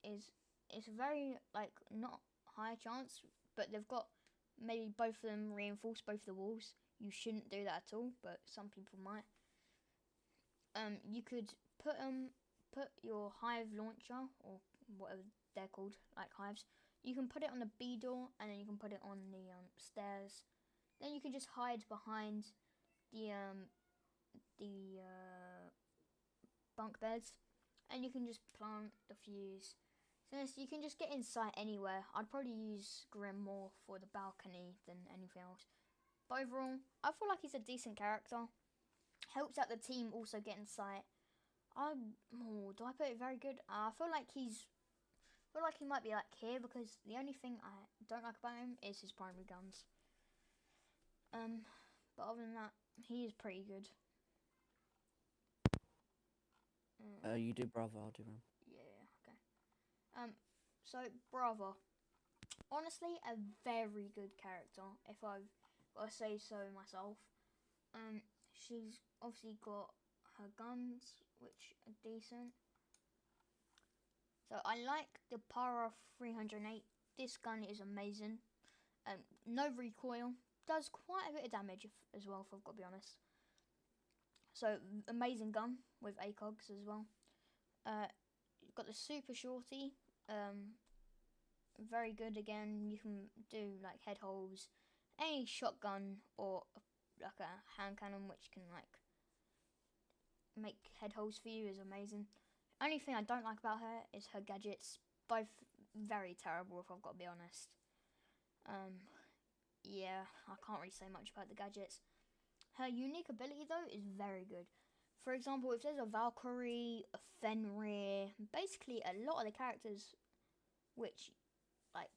is it's very like not high chance, but they've got maybe both of them reinforce both the walls. You shouldn't do that at all, but some people might. You could put your hive launcher or whatever they're called, like hives. You can put it on the B door, and then you can put it on the stairs. Then you can just hide behind the bunk beds, and you can just plant the fuse. So you can just get inside anywhere. I'd probably use Grim more for the balcony than anything else. But overall, I feel like he's a decent character. Helps out the team also get inside. Do I put it very good? I feel like he might be like here because the only thing I don't like about him is his primary guns. But other than that, he is pretty good. You do Bravo, I'll do Ram. Yeah, okay. So Brava, honestly, a very good character, if I've got to say so myself. She's obviously got her guns, which are decent. So I like the Para 308. This gun is amazing. No recoil, does quite a bit of damage as well, if I've got to be honest. So amazing gun with ACOGs as well. You've got the Super Shorty. Very good again. You can do like head holes, any shotgun or like a hand cannon, which can like make head holes for you, is amazing. Only thing I don't like about her is her gadgets. Both very terrible, if I've got to be honest. Yeah, I can't really say much about the gadgets. Her unique ability though is very good. For example, if there's a Valkyrie, a Fenrir, basically a lot of the characters which like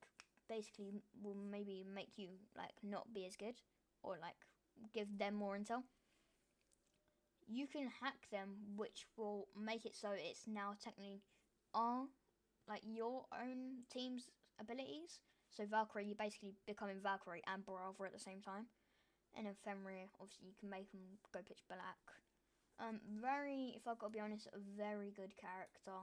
basically will maybe make you like not be as good or like give them more intel. You can hack them, which will make it so it's now technically our like your own team's abilities. So Valkyrie, you basically becoming Valkyrie and Brava at the same time, and then Fenrir, obviously you can make them go pitch black. Very, if I've got to be honest, a very good character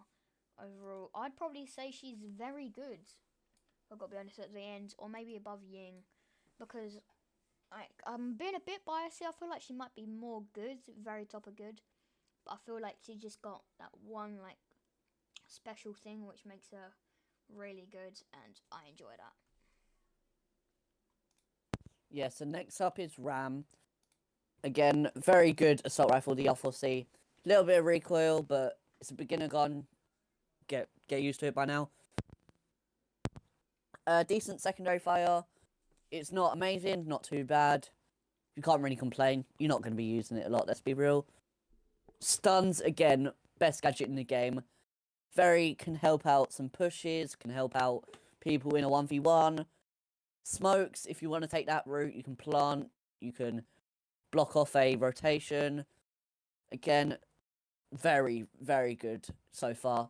overall. I'd probably say she's very good. If I've got to be honest, at the end, or maybe above Ying, because like I'm being a bit biased here. I feel like she might be more good, very top of good, but I feel like she just got that one like special thing which makes her really good, and I enjoy that. Yeah, so next up is Ram. Again, very good assault rifle, the R4C. Little bit of recoil, but it's a beginner gun. Get used to it by now. Decent secondary fire. It's not amazing, not too bad. You can't really complain. You're not going to be using it a lot, let's be real. Stuns, again, best gadget in the game. Can help out some pushes, can help out people in a 1v1. Smokes, if you want to take that route, you can plant, you can block off a rotation. Again, very, very good so far.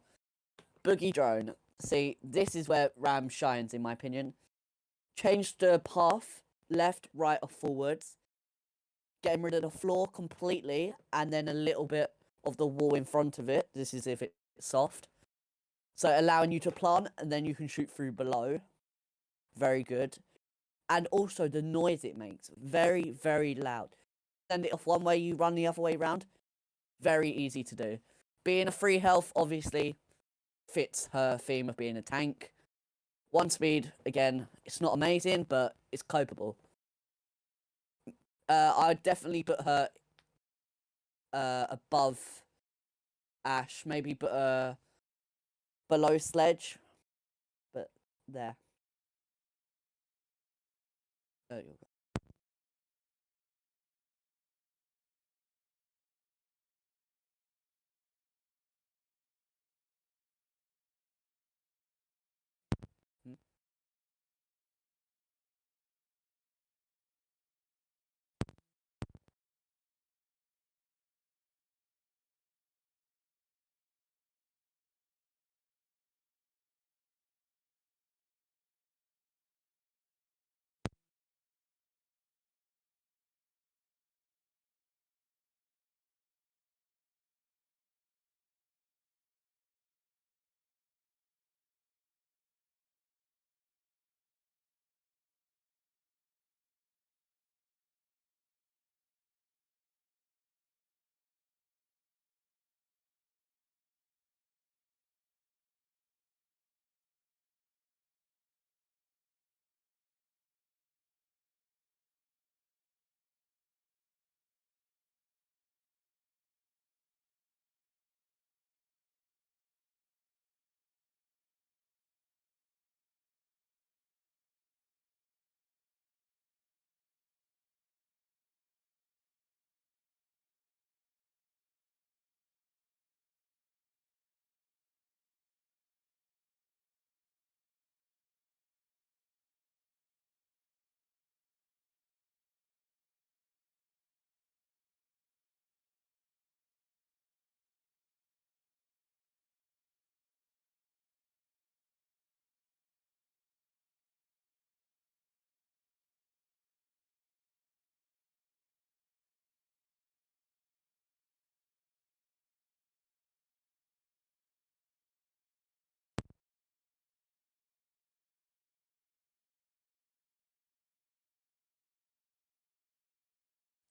Boogie drone. See, this is where Ram shines, in my opinion. Change the path, left, right, or forwards. Getting rid of the floor completely, and then a little bit of the wall in front of it. This is if it's soft. So allowing you to plant, and then you can shoot through below. Very good. And also the noise it makes. Very, very loud. Send it off one way, you run the other way round. Very easy to do. Being a free health, obviously, fits her theme of being a tank. One speed, again, it's not amazing, but it's copable. I'd definitely put her above Ash, maybe put her below Sledge, but there. There you go. Hmm?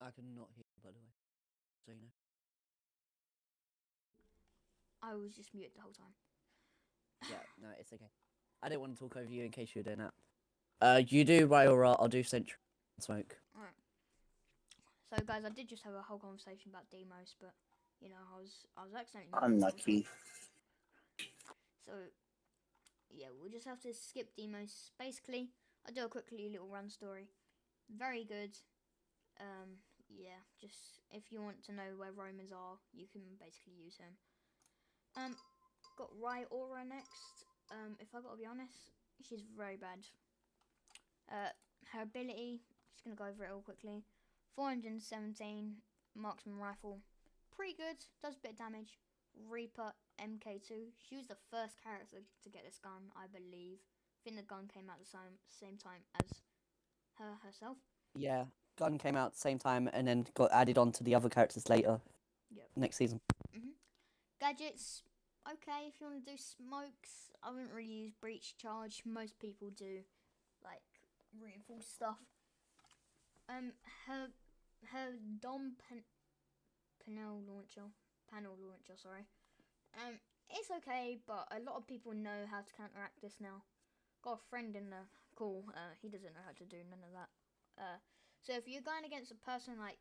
I cannot hear you, by the way. So you know. I was just muted the whole time. Yeah, no, it's okay. I didn't want to talk over you in case you were doing that. You do Ryora, I'll do Sentry Smoke. Alright. So guys, I did just have a whole conversation about Demos, but you know, I was accidentally muted the whole time. Unlucky. So yeah, we'll just have to skip Demos. Basically, I'll do a quickly little run story. Very good. Yeah, just if you want to know where Romans are, you can basically use him. Got Rhyhorror next. If I gotta be honest, she's very bad. Her ability, just gonna go over it all quickly. 417 marksman rifle, pretty good. Does a bit of damage. Reaper MK2. She was the first character to get this gun, I believe. I think the gun came out the same time as her herself. Yeah, gun came out at the same time and then got added on to the other characters later. Yep. Next season. Gadgets, okay, if you want to do smokes. I wouldn't really use breach charge. Most people do, like, reinforced stuff. Her panel launcher, sorry. It's okay, but a lot of people know how to counteract this now. Got a friend in the call. He doesn't know how to do none of that. So if you're going against a person like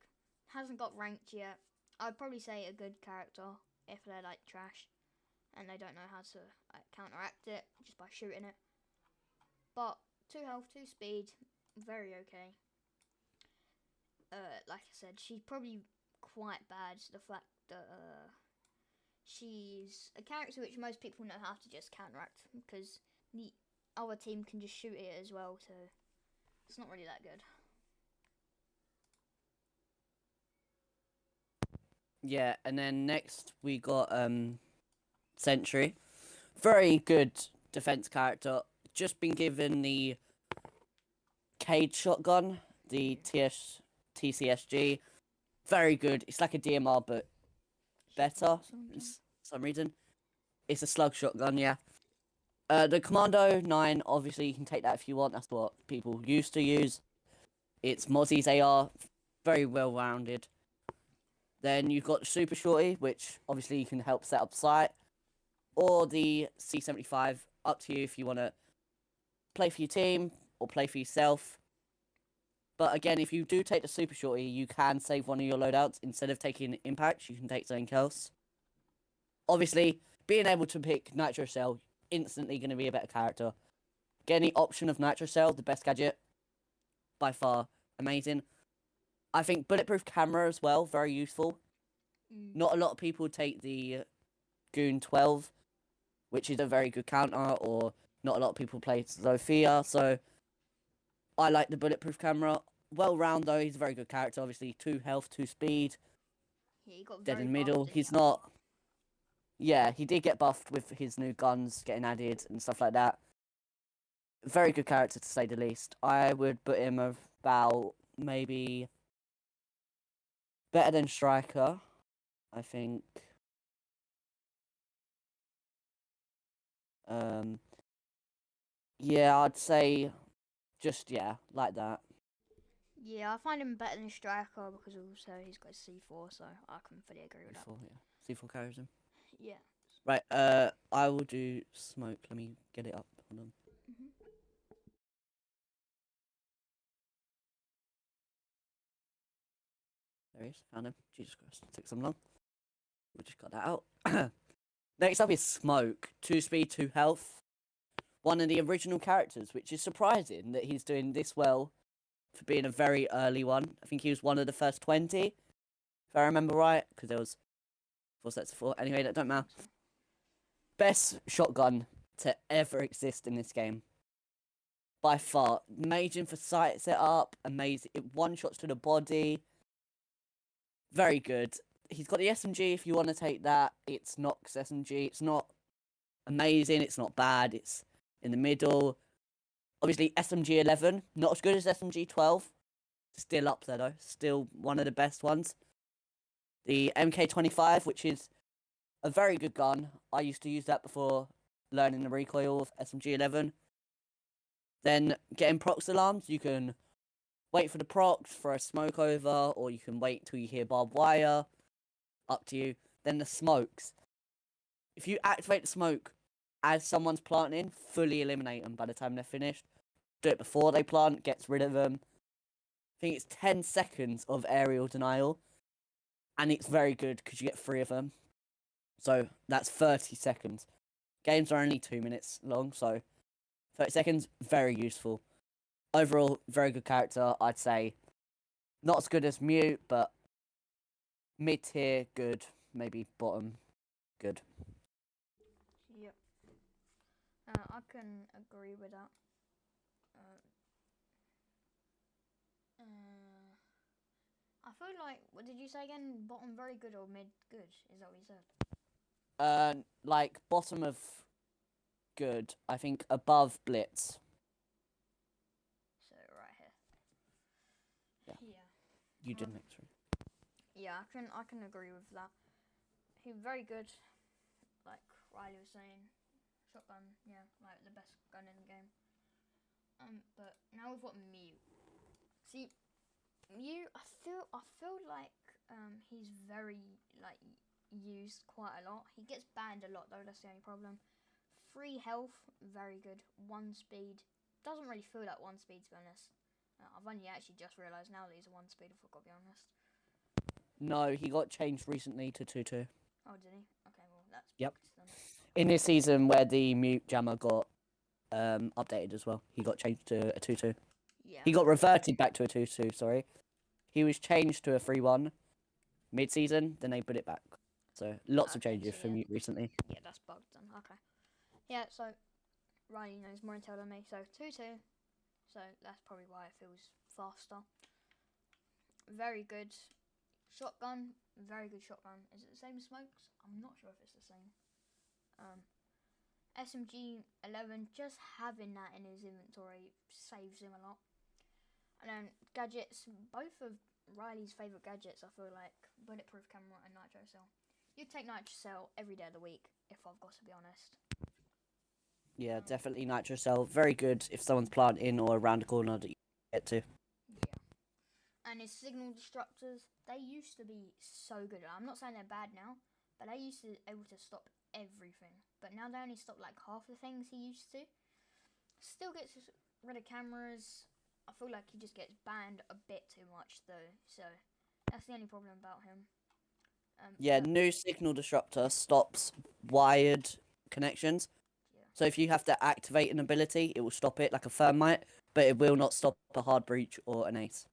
hasn't got ranked yet, I'd probably say a good character if they're like trash and they don't know how to counteract it just by shooting it. But 2 health, 2 speed, very okay. Like I said, she's probably quite bad. The fact that she's a character which most people know how to just counteract because the other team can just shoot it as well, so it's not really that good. Yeah, and then next we got Sentry. Very good defense character. Just been given the Cage shotgun, the TCSG. Very good. It's like a DMR, but better for some reason. It's a slug shotgun, yeah. The Commando 9, obviously you can take that if you want. That's what people used to use. It's Mozzie's AR, very well rounded. Then you've got the Super Shorty, which obviously you can help set up sight. Or the C75, up to you if you want to play for your team or play for yourself. But again, if you do take the Super Shorty, you can save one of your loadouts. Instead of taking Impact, you can take something else. Obviously, being able to pick Nitro Cell, instantly going to be a better character. Getting the option of Nitro Cell, the best gadget, by far, amazing. I think Bulletproof Camera as well, very useful. Not a lot of people take the Goon 12, which is a very good counter, or not a lot of people play Zofia, so I like the Bulletproof Camera. Well round though, he's a very good character, obviously 2 health, 2 speed. Yeah, he got Dead very in middle. buffed He's not. Yeah, he did get buffed with his new guns getting added and stuff like that. Very good character to say the least. I would put him about maybe better than Striker, I think. Yeah, I'd say just like that. Yeah, I find him better than Striker because also he's got C4, so I can fully agree with that. C4, yeah. C4 carries him. Yeah. Right, I will do smoke. Let me get it up. Hold on. There he is. Found him. Jesus Christ. It took some long. We just got that out. Next up is Smoke. 2 speed, 2 health. One of the original characters, which is surprising that he's doing this well for being a very early one. I think he was one of the first 20, if I remember right, because there was 4 sets of 4. Anyway, that don't matter. Best shotgun to ever exist in this game. By far. Amazing for sight setup. Amazing. It one-shots to the body. Very good. He's got the SMG if you want to take that. It's Nox SMG. It's not amazing. It's not bad. It's in the middle. Obviously, SMG 11. Not as good as SMG 12. Still up there, though. Still one of the best ones. The MK25, which is a very good gun. I used to use that before learning the recoil of SMG 11. Then getting procs alarms. You can wait for the procs for a smoke over, or you can wait till you hear barbed wire. Up to you. Then the smokes. If you activate the smoke as someone's planting, fully eliminate them by the time they're finished. Do it before they plant, gets rid of them. I think it's 10 seconds of aerial denial. And it's very good because you get 3 of them. So that's 30 seconds. Games are only 2 minutes long, so 30 seconds, very useful. Overall, very good character, I'd say. Not as good as Mute, but mid tier, good. Maybe bottom, good. Yep. I can agree with that. I feel like, what did you say again? Bottom very good or mid good? Is that what you said? Like bottom of good. I think above Blitz. So right here. Yeah. Yeah. You did next week. Yeah, I can agree with that. He's very good. Like Riley was saying, shotgun. Yeah, like the best gun in the game. But now we've got Mew. See, Mew. I feel like he's very like used quite a lot. He gets banned a lot though. That's the only problem. 3 health, very good. 1 speed. Doesn't really feel like 1 speed to be honest. I've only actually just realised now that he's a 1 speed, if I've got to be honest. No, he got changed recently to 2-2. Oh, did he? Okay, well, that's Yep. bugged then. In this season where the Mute Jammer got updated as well, he got changed to a 2-2. Yeah. He got reverted back to a 2-2, sorry. He was changed to a 3-1 mid-season, then they put it back. So, lots of Okay, changes so for yeah. Mute recently. Yeah, that's bugged then. Okay. Yeah, so Riley knows more intel than me. So 2-2. So that's probably why it feels faster. Very good shotgun. Very good shotgun. Is it the same as Smokes? I'm not sure if it's the same. SMG 11, just having that in his inventory saves him a lot. And then gadgets, both of Riley's favourite gadgets, I feel like bulletproof camera and nitro cell. You'd take nitro cell every day of the week, if I've got to be honest. Yeah, definitely Nitro Cell. Very good if someone's planting or around the corner that you get to. Yeah. And his signal disruptors, they used to be so good. I'm not saying they're bad now, but they used to be able to stop everything. But now they only stop like half the things he used to. Still gets rid of cameras. I feel like he just gets banned a bit too much though. So that's the only problem about him. Yeah, new signal disruptor stops wired connections. Yeah. So if you have to activate an ability, it will stop it like a thermite, but it will not stop a hard breach or an ace.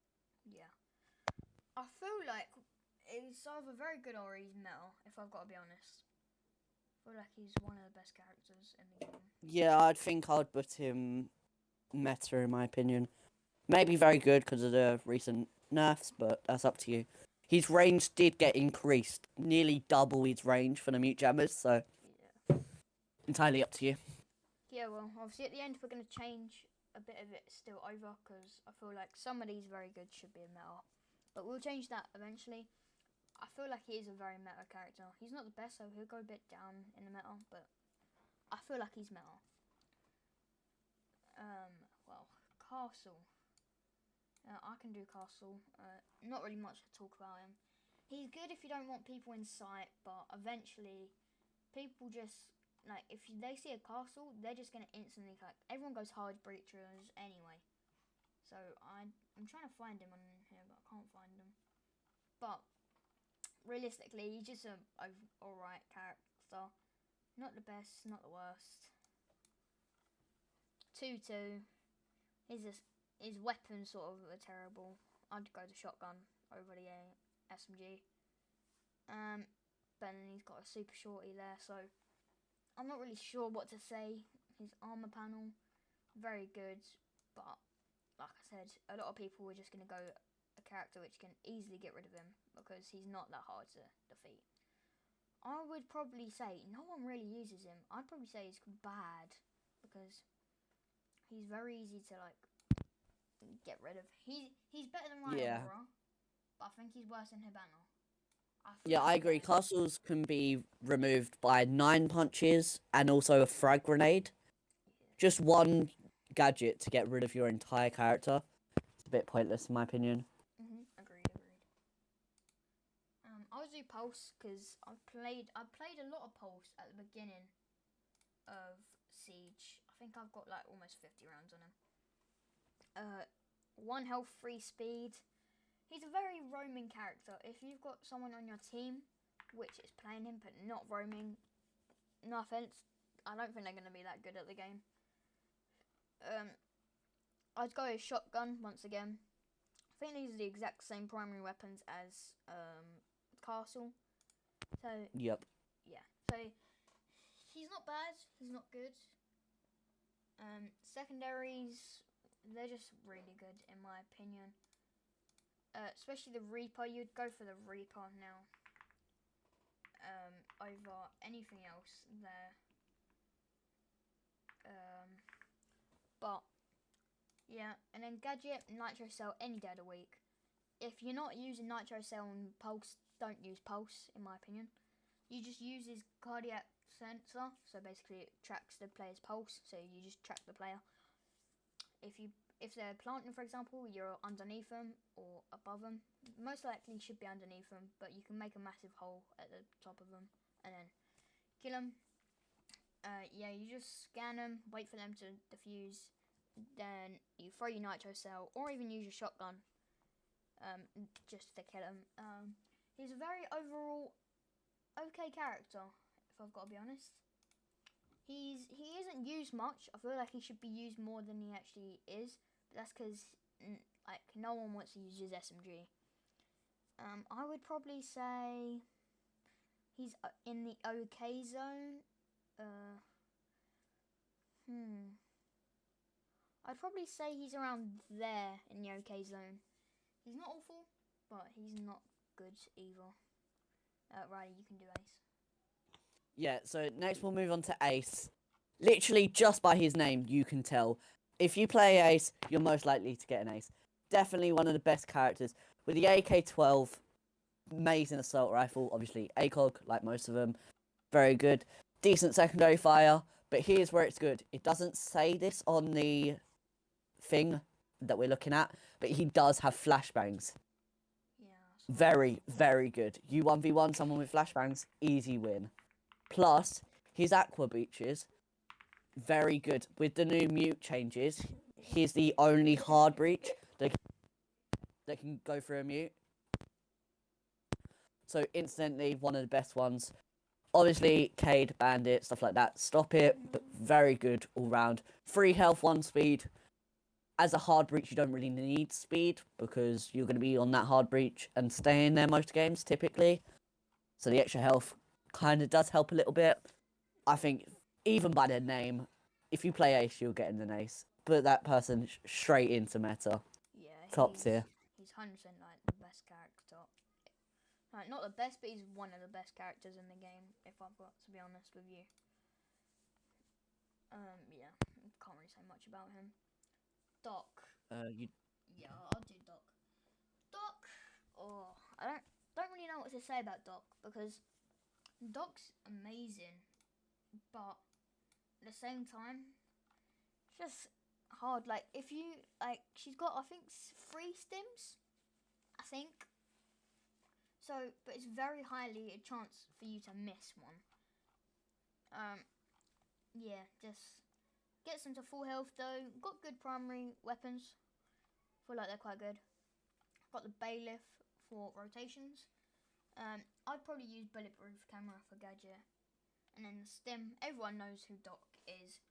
Yeah. I feel like he's either very good or he's metal, if I've got to be honest. I feel like he's one of the best characters in the game. Yeah, I think I'd put him meta in my opinion. Maybe very good because of the recent nerfs, but that's up to you. His range did get increased, nearly double his range for the mute jammers, so Yeah. entirely up to you. Yeah, well, obviously at the end we're going to change a bit of it still over because I feel like some of these very good should be a meta. But we'll change that eventually. I feel like he is a very meta character. He's not the best, so he'll go a bit down in the meta, but I feel like he's meta. Well, Castle. I can do Castle. Not really much to talk about him. He's good if you don't want people in sight, but eventually people just, like, if they see a castle, they're just going to instantly, like, everyone goes hard breachers anyway. So I'm trying to find him on here, but I can't find him. But realistically, he's just a alright character. Not the best, not the worst. 2-2. His weapons sort of are terrible. I'd go the shotgun over the SMG. But then he's got a super shorty there, so I'm not really sure what to say. His armor panel, very good, but like I said, a lot of people are just going to go a character which can easily get rid of him because he's not that hard to defeat. I would probably say no one really uses him. I'd probably say he's bad because he's very easy to like get rid of. He's better than Ryan Yeah. Aura, but I think he's worse than Hibana. Yeah, I agree. Castles can be removed by 9 punches and also a frag grenade. Just one gadget to get rid of your entire character. It's a bit pointless in my opinion. Agreed. I would do Pulse because I played a lot of Pulse at the beginning of Siege. I think I've got like almost 50 rounds on him. 1 health, 3 speed. He's a very roaming character. If you've got someone on your team which is playing him but not roaming, no offense, I don't think they're going to be that good at the game. I'd go with shotgun once again. think these are the exact same primary weapons as Castle. So Yep. yeah, so he's not bad. He's not good. Secondaries, they're just really good in my opinion. Especially the Reaper, you'd go for the Reaper now. Over anything else there. But yeah, and then Gadget, Nitro Cell any day of the week. If you're not using Nitro Cell and Pulse, don't use Pulse in my opinion. You just use his cardiac sensor, so basically it tracks the player's pulse, so you just track the player. If they're planting, for example, you're underneath them or above them. Most likely should be underneath them, but you can make a massive hole at the top of them and then kill them. Yeah, you just scan them, wait for them to defuse, then you throw your Nitro Cell or even use your shotgun just to kill him. He's a very overall okay character, if I've got to be honest. He isn't used much. I feel like he should be used more than he actually is, but that's because like no one wants to use his SMG. I would probably say he's in the okay zone. I'd probably say he's around there in the okay zone. He's not awful, but he's not good either. Riley, you can do Ace. Yeah, so next we'll move on to Ace. Literally, just by his name, you can tell. If you play Ace, you're most likely to get an Ace. Definitely one of the best characters. With the AK-12, amazing assault rifle, obviously ACOG, like most of them, very good. Decent secondary fire, but here's where it's good. It doesn't say this on the thing that we're looking at, but he does have flashbangs. Yeah. Very, very good. You 1v1 someone with flashbangs, easy win. Plus, his aqua breaches, very good. With the new mute changes, he's the only hard breach that can go through a mute. So instantly, one of the best ones. Obviously, Cade, Bandit, stuff like that. Stop it, but very good all round. 3 health, 1 speed. As a hard breach, you don't really need speed because you're going to be on that hard breach and stay in there most games, typically. So the extra health kind of does help a little bit. I think, even by their name, if you play Ace, you'll get in an Ace. Put that person straight into meta. Yeah. Top tier. He's 100% like the best character. Like, not the best, but he's one of the best characters in the game, if I've got to be honest with you. Yeah, can't really say much about him. Doc. Yeah, I'll do Doc. Doc. Oh, I don't really know what to say about Doc because Doc's amazing, but at the same time, it's just hard. Like if you she's got I think 3 stims. I think. So, but it's very highly a chance for you to miss one. Yeah, just gets them to full health though. Got good primary weapons. Feel like they're quite good. Got the Bailiff for rotations. I'd probably use Bulletproof Camera for Gadget. And then the Stim. Everyone knows who Doc is.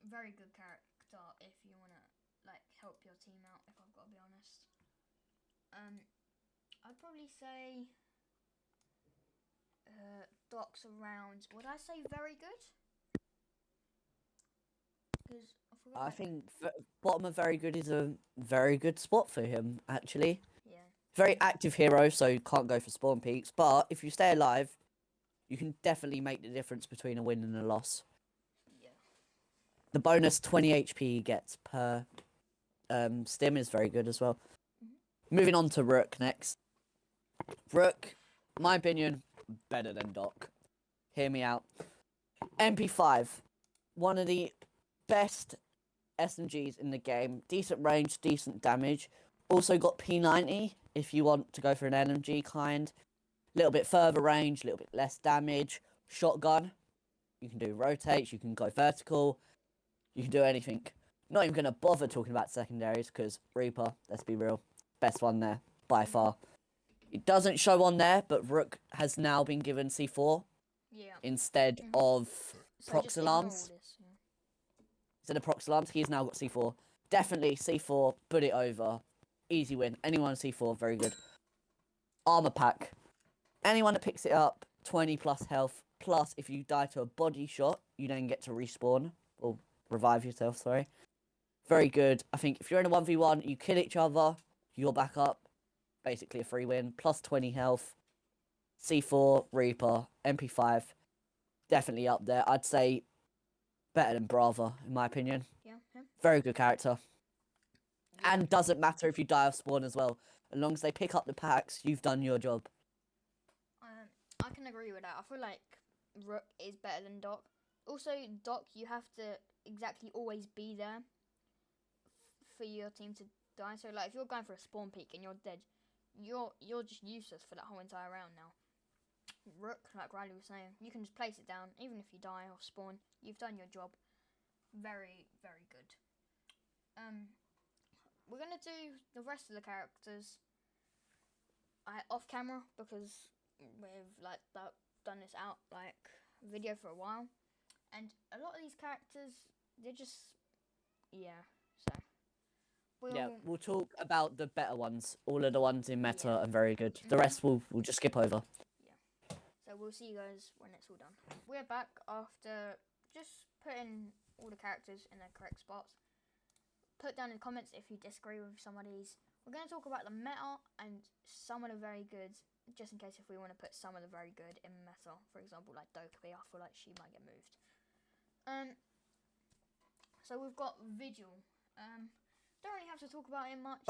Very good character if you wanna like help your team out. If I've got to be honest. I'd probably say Doc's around. Would I say very good? Because I think bottom of very good is a very good spot for him, actually. Yeah. Very active hero, so you can't go for spawn peaks. But if you stay alive, you can definitely make the difference between a win and a loss. Yeah. The bonus 20 HP he gets per stim is very good as well. Moving on to Rook next. Rook, my opinion, better than Doc. Hear me out. MP5, one of the best SMGs in the game. Decent range, decent damage. Also got P90 if you want to go for an LMG kind. A little bit further range, a little bit less damage. Shotgun, you can do rotates, you can go vertical, you can do anything. Not even going to bother talking about secondaries because Reaper, let's be real, best one there by far. It doesn't show on there, but Rook has now been given C4 instead of prox alarms. Instead of prox alarms, he's now got C4. Definitely C4, put it over. easy win. Anyone on C4, very good. Armor pack. Anyone that picks it up, 20 plus health. Plus, if you die to a body shot, you then get to respawn. Or revive yourself, sorry. Very good. I think if you're in a 1v1, you kill each other, you're back up. Basically a free win. Plus 20 health. C4, Reaper, MP5. Definitely up there. I'd say better than Brava, in my opinion. Yeah. Very good character. And doesn't matter if you die off spawn as well. As long as they pick up the packs, you've done your job. I can agree with that. I feel like Rook is better than Doc. Also, Doc, you have to exactly always be there for your team to die. So, like, if you're going for a spawn peak and you're dead, you're just useless for that whole entire round now. Rook, like Riley was saying, you can just place it down. Even if you die off spawn, you've done your job. Very, very good. We're going to do the rest of the characters off camera because we've like done this out like video for a while, and a lot of these characters, they're just so we'll talk about the better ones. All of the ones in meta are very good. The Mhm. rest we'll just skip over. So we'll see you guys when it's all done. We're back after just putting all the characters in their correct spots. Put down in the comments if you disagree with some of these. We're going to talk about the meta and some of the very good, just in case if we want to put some of the very good in meta. For example, like Dokkaebi, I feel like she might get moved. So we've got Vigil. Don't really have to talk about him much.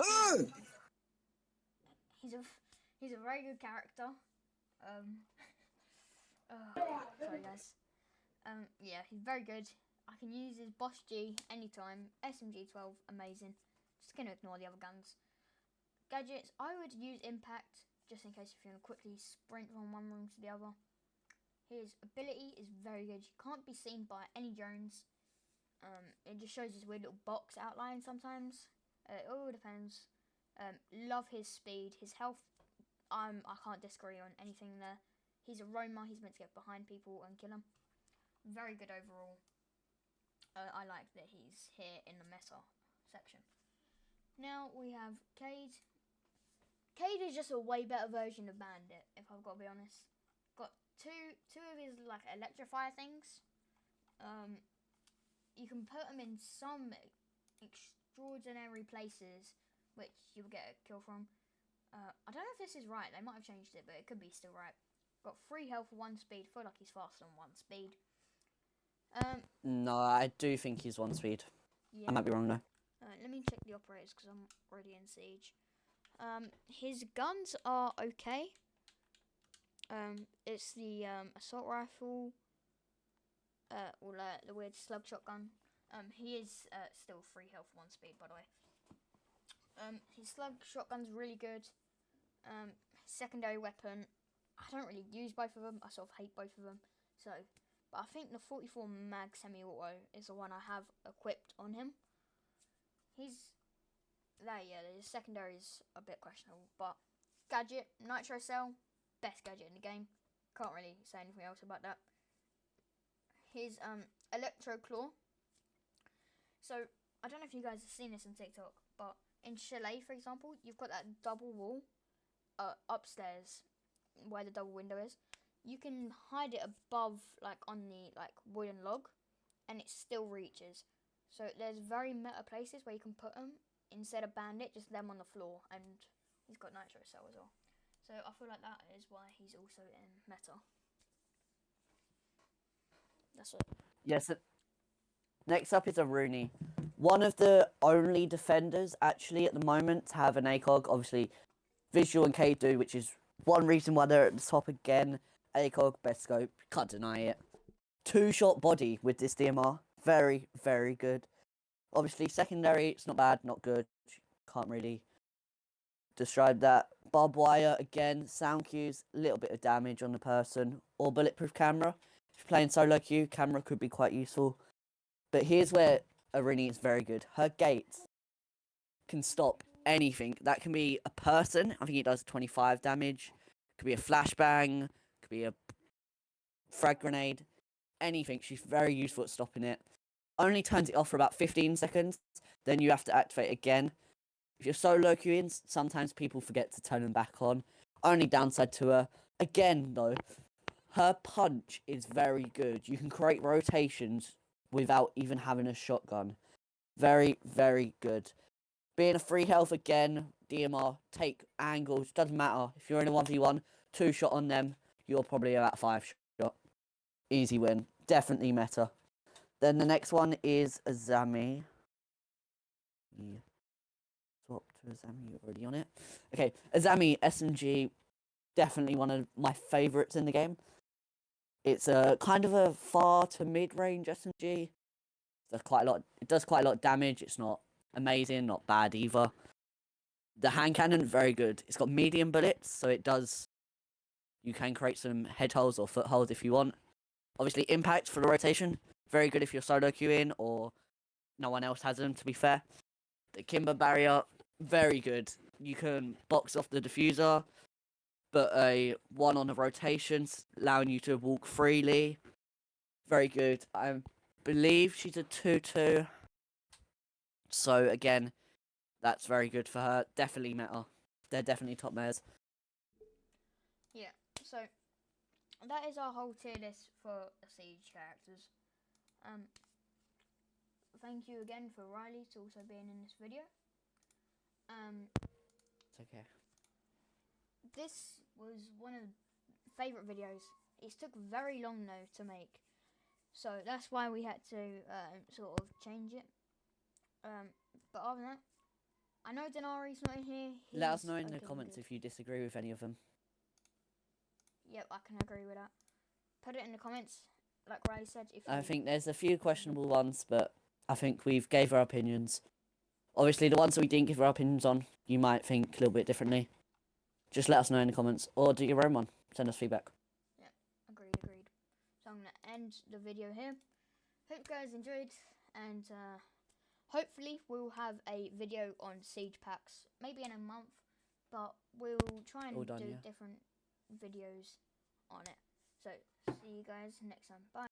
He's a very good character. Sorry guys. Yeah, he's very good. I can use his Boss G anytime. SMG 12, amazing. Just gonna ignore the other guns. Gadgets, I would use Impact, just in case if you want to quickly sprint from one room to the other. His ability is very good. You can't be seen by any drones. It just shows this weird little box outline sometimes. It all depends. Love his speed. His health, I can't disagree on anything there. He's a roamer. He's meant to get behind people and kill them. Very good overall. I like that he's here in the meta section. Now we have Cade. Cade is just a way better version of Bandit, if I've got to be honest. Got two of his like electrify things. You can put them in some extraordinary places, which you will get a kill from. I don't know if this is right. They might have changed it, but it could be still right. Got 3 health, 1 speed. Feel like he's faster than 1 speed. No, I do think he's 1 speed. Yeah. I might be wrong though. Let me check the operators because I'm already in Siege. His guns are okay. It's the assault rifle, or the weird slug shotgun. He is still 3 health, 1 speed, by the way. His slug shotgun's really good. Secondary weapon, I don't really use both of them. I sort of hate both of them. But I think the 44 mag semi-auto is the one I have equipped on him. The secondary is a bit questionable, but gadget, Nitro Cell, best gadget in the game. Can't really say anything else about that. His Electro Claw. So I don't know if you guys have seen this on TikTok, but in Chalet, for example, you've got that double wall upstairs where the double window is. You can hide it above, like on the wooden log, and it still reaches. So there's very meta places where you can put them instead of Bandit, just them on the floor, and he's got Nitro Cell as well. So I feel like that is why he's also in meta. That's it. Yes. Next up is a Rooney. One of the only defenders actually at the moment to have an ACOG. Obviously, Visual and K do, which is one reason why they're at the top again. ACOG, best scope, can't deny it. 2-shot body with this DMR. Very, very good. Obviously, secondary, it's not bad, not good. Can't really describe that. Barbed wire, again, sound cues, a little bit of damage on the person. Or bulletproof camera. If you're playing solo queue, camera could be quite useful. But here's where Arini is very good. Her gates can stop anything. That can be a person. I think it does 25 damage. Could be a flashbang. Could be a frag grenade. Anything. She's very useful at stopping it. Only turns it off for about 15 seconds. Then you have to activate again. If you're solo queuing, sometimes people forget to turn them back on. Only downside to her, again though, her punch is very good. You can create rotations without even having a shotgun. Very, very good. Being a free health again, DMR, take angles, doesn't matter. If you're in a 1v1, 2-shot on them, you're probably about 5-shot. Easy win. Definitely meta. Then the next one is Azami. Swap to Azami, you're already on it. Okay, Azami SMG, definitely one of my favourites in the game. It's a kind of a far to mid-range SMG. It does quite a lot of damage. It's not amazing, not bad either. The hand cannon, very good. It's got medium bullets, so you can create some head holes or foot holes if you want. Obviously, impact for the rotation, very good if you're solo queuing or no one else has them, to be fair. The Kimber barrier, very good. You can box off the diffuser, but a 1 on the rotations, allowing you to walk freely. Very good. I believe she's a 2-2. So again, that's very good for her. Definitely meta. They're definitely top metas. Yeah, so that is our whole tier list for the Siege characters. Thank you again for Riley to also being in this video. It's okay. This was one of favourite videos. It took very long though to make, so that's why we had to sort of change it. But other than that, I know Denari's not in here. Let us know in the comments if you disagree with any of them. Yep, I can agree with that. Put it in the comments, like Riley said. I think there's a few questionable ones, but I think we've gave our opinions. Obviously, the ones that we didn't give our opinions on, you might think a little bit differently. Just let us know in the comments, or do your own one. Send us feedback. Yeah, agreed. So I'm going to end the video here. Hope you guys enjoyed, and hopefully we'll have a video on Siege packs, maybe in a month, but we'll try and do different videos on it. So, see you guys next time. Bye.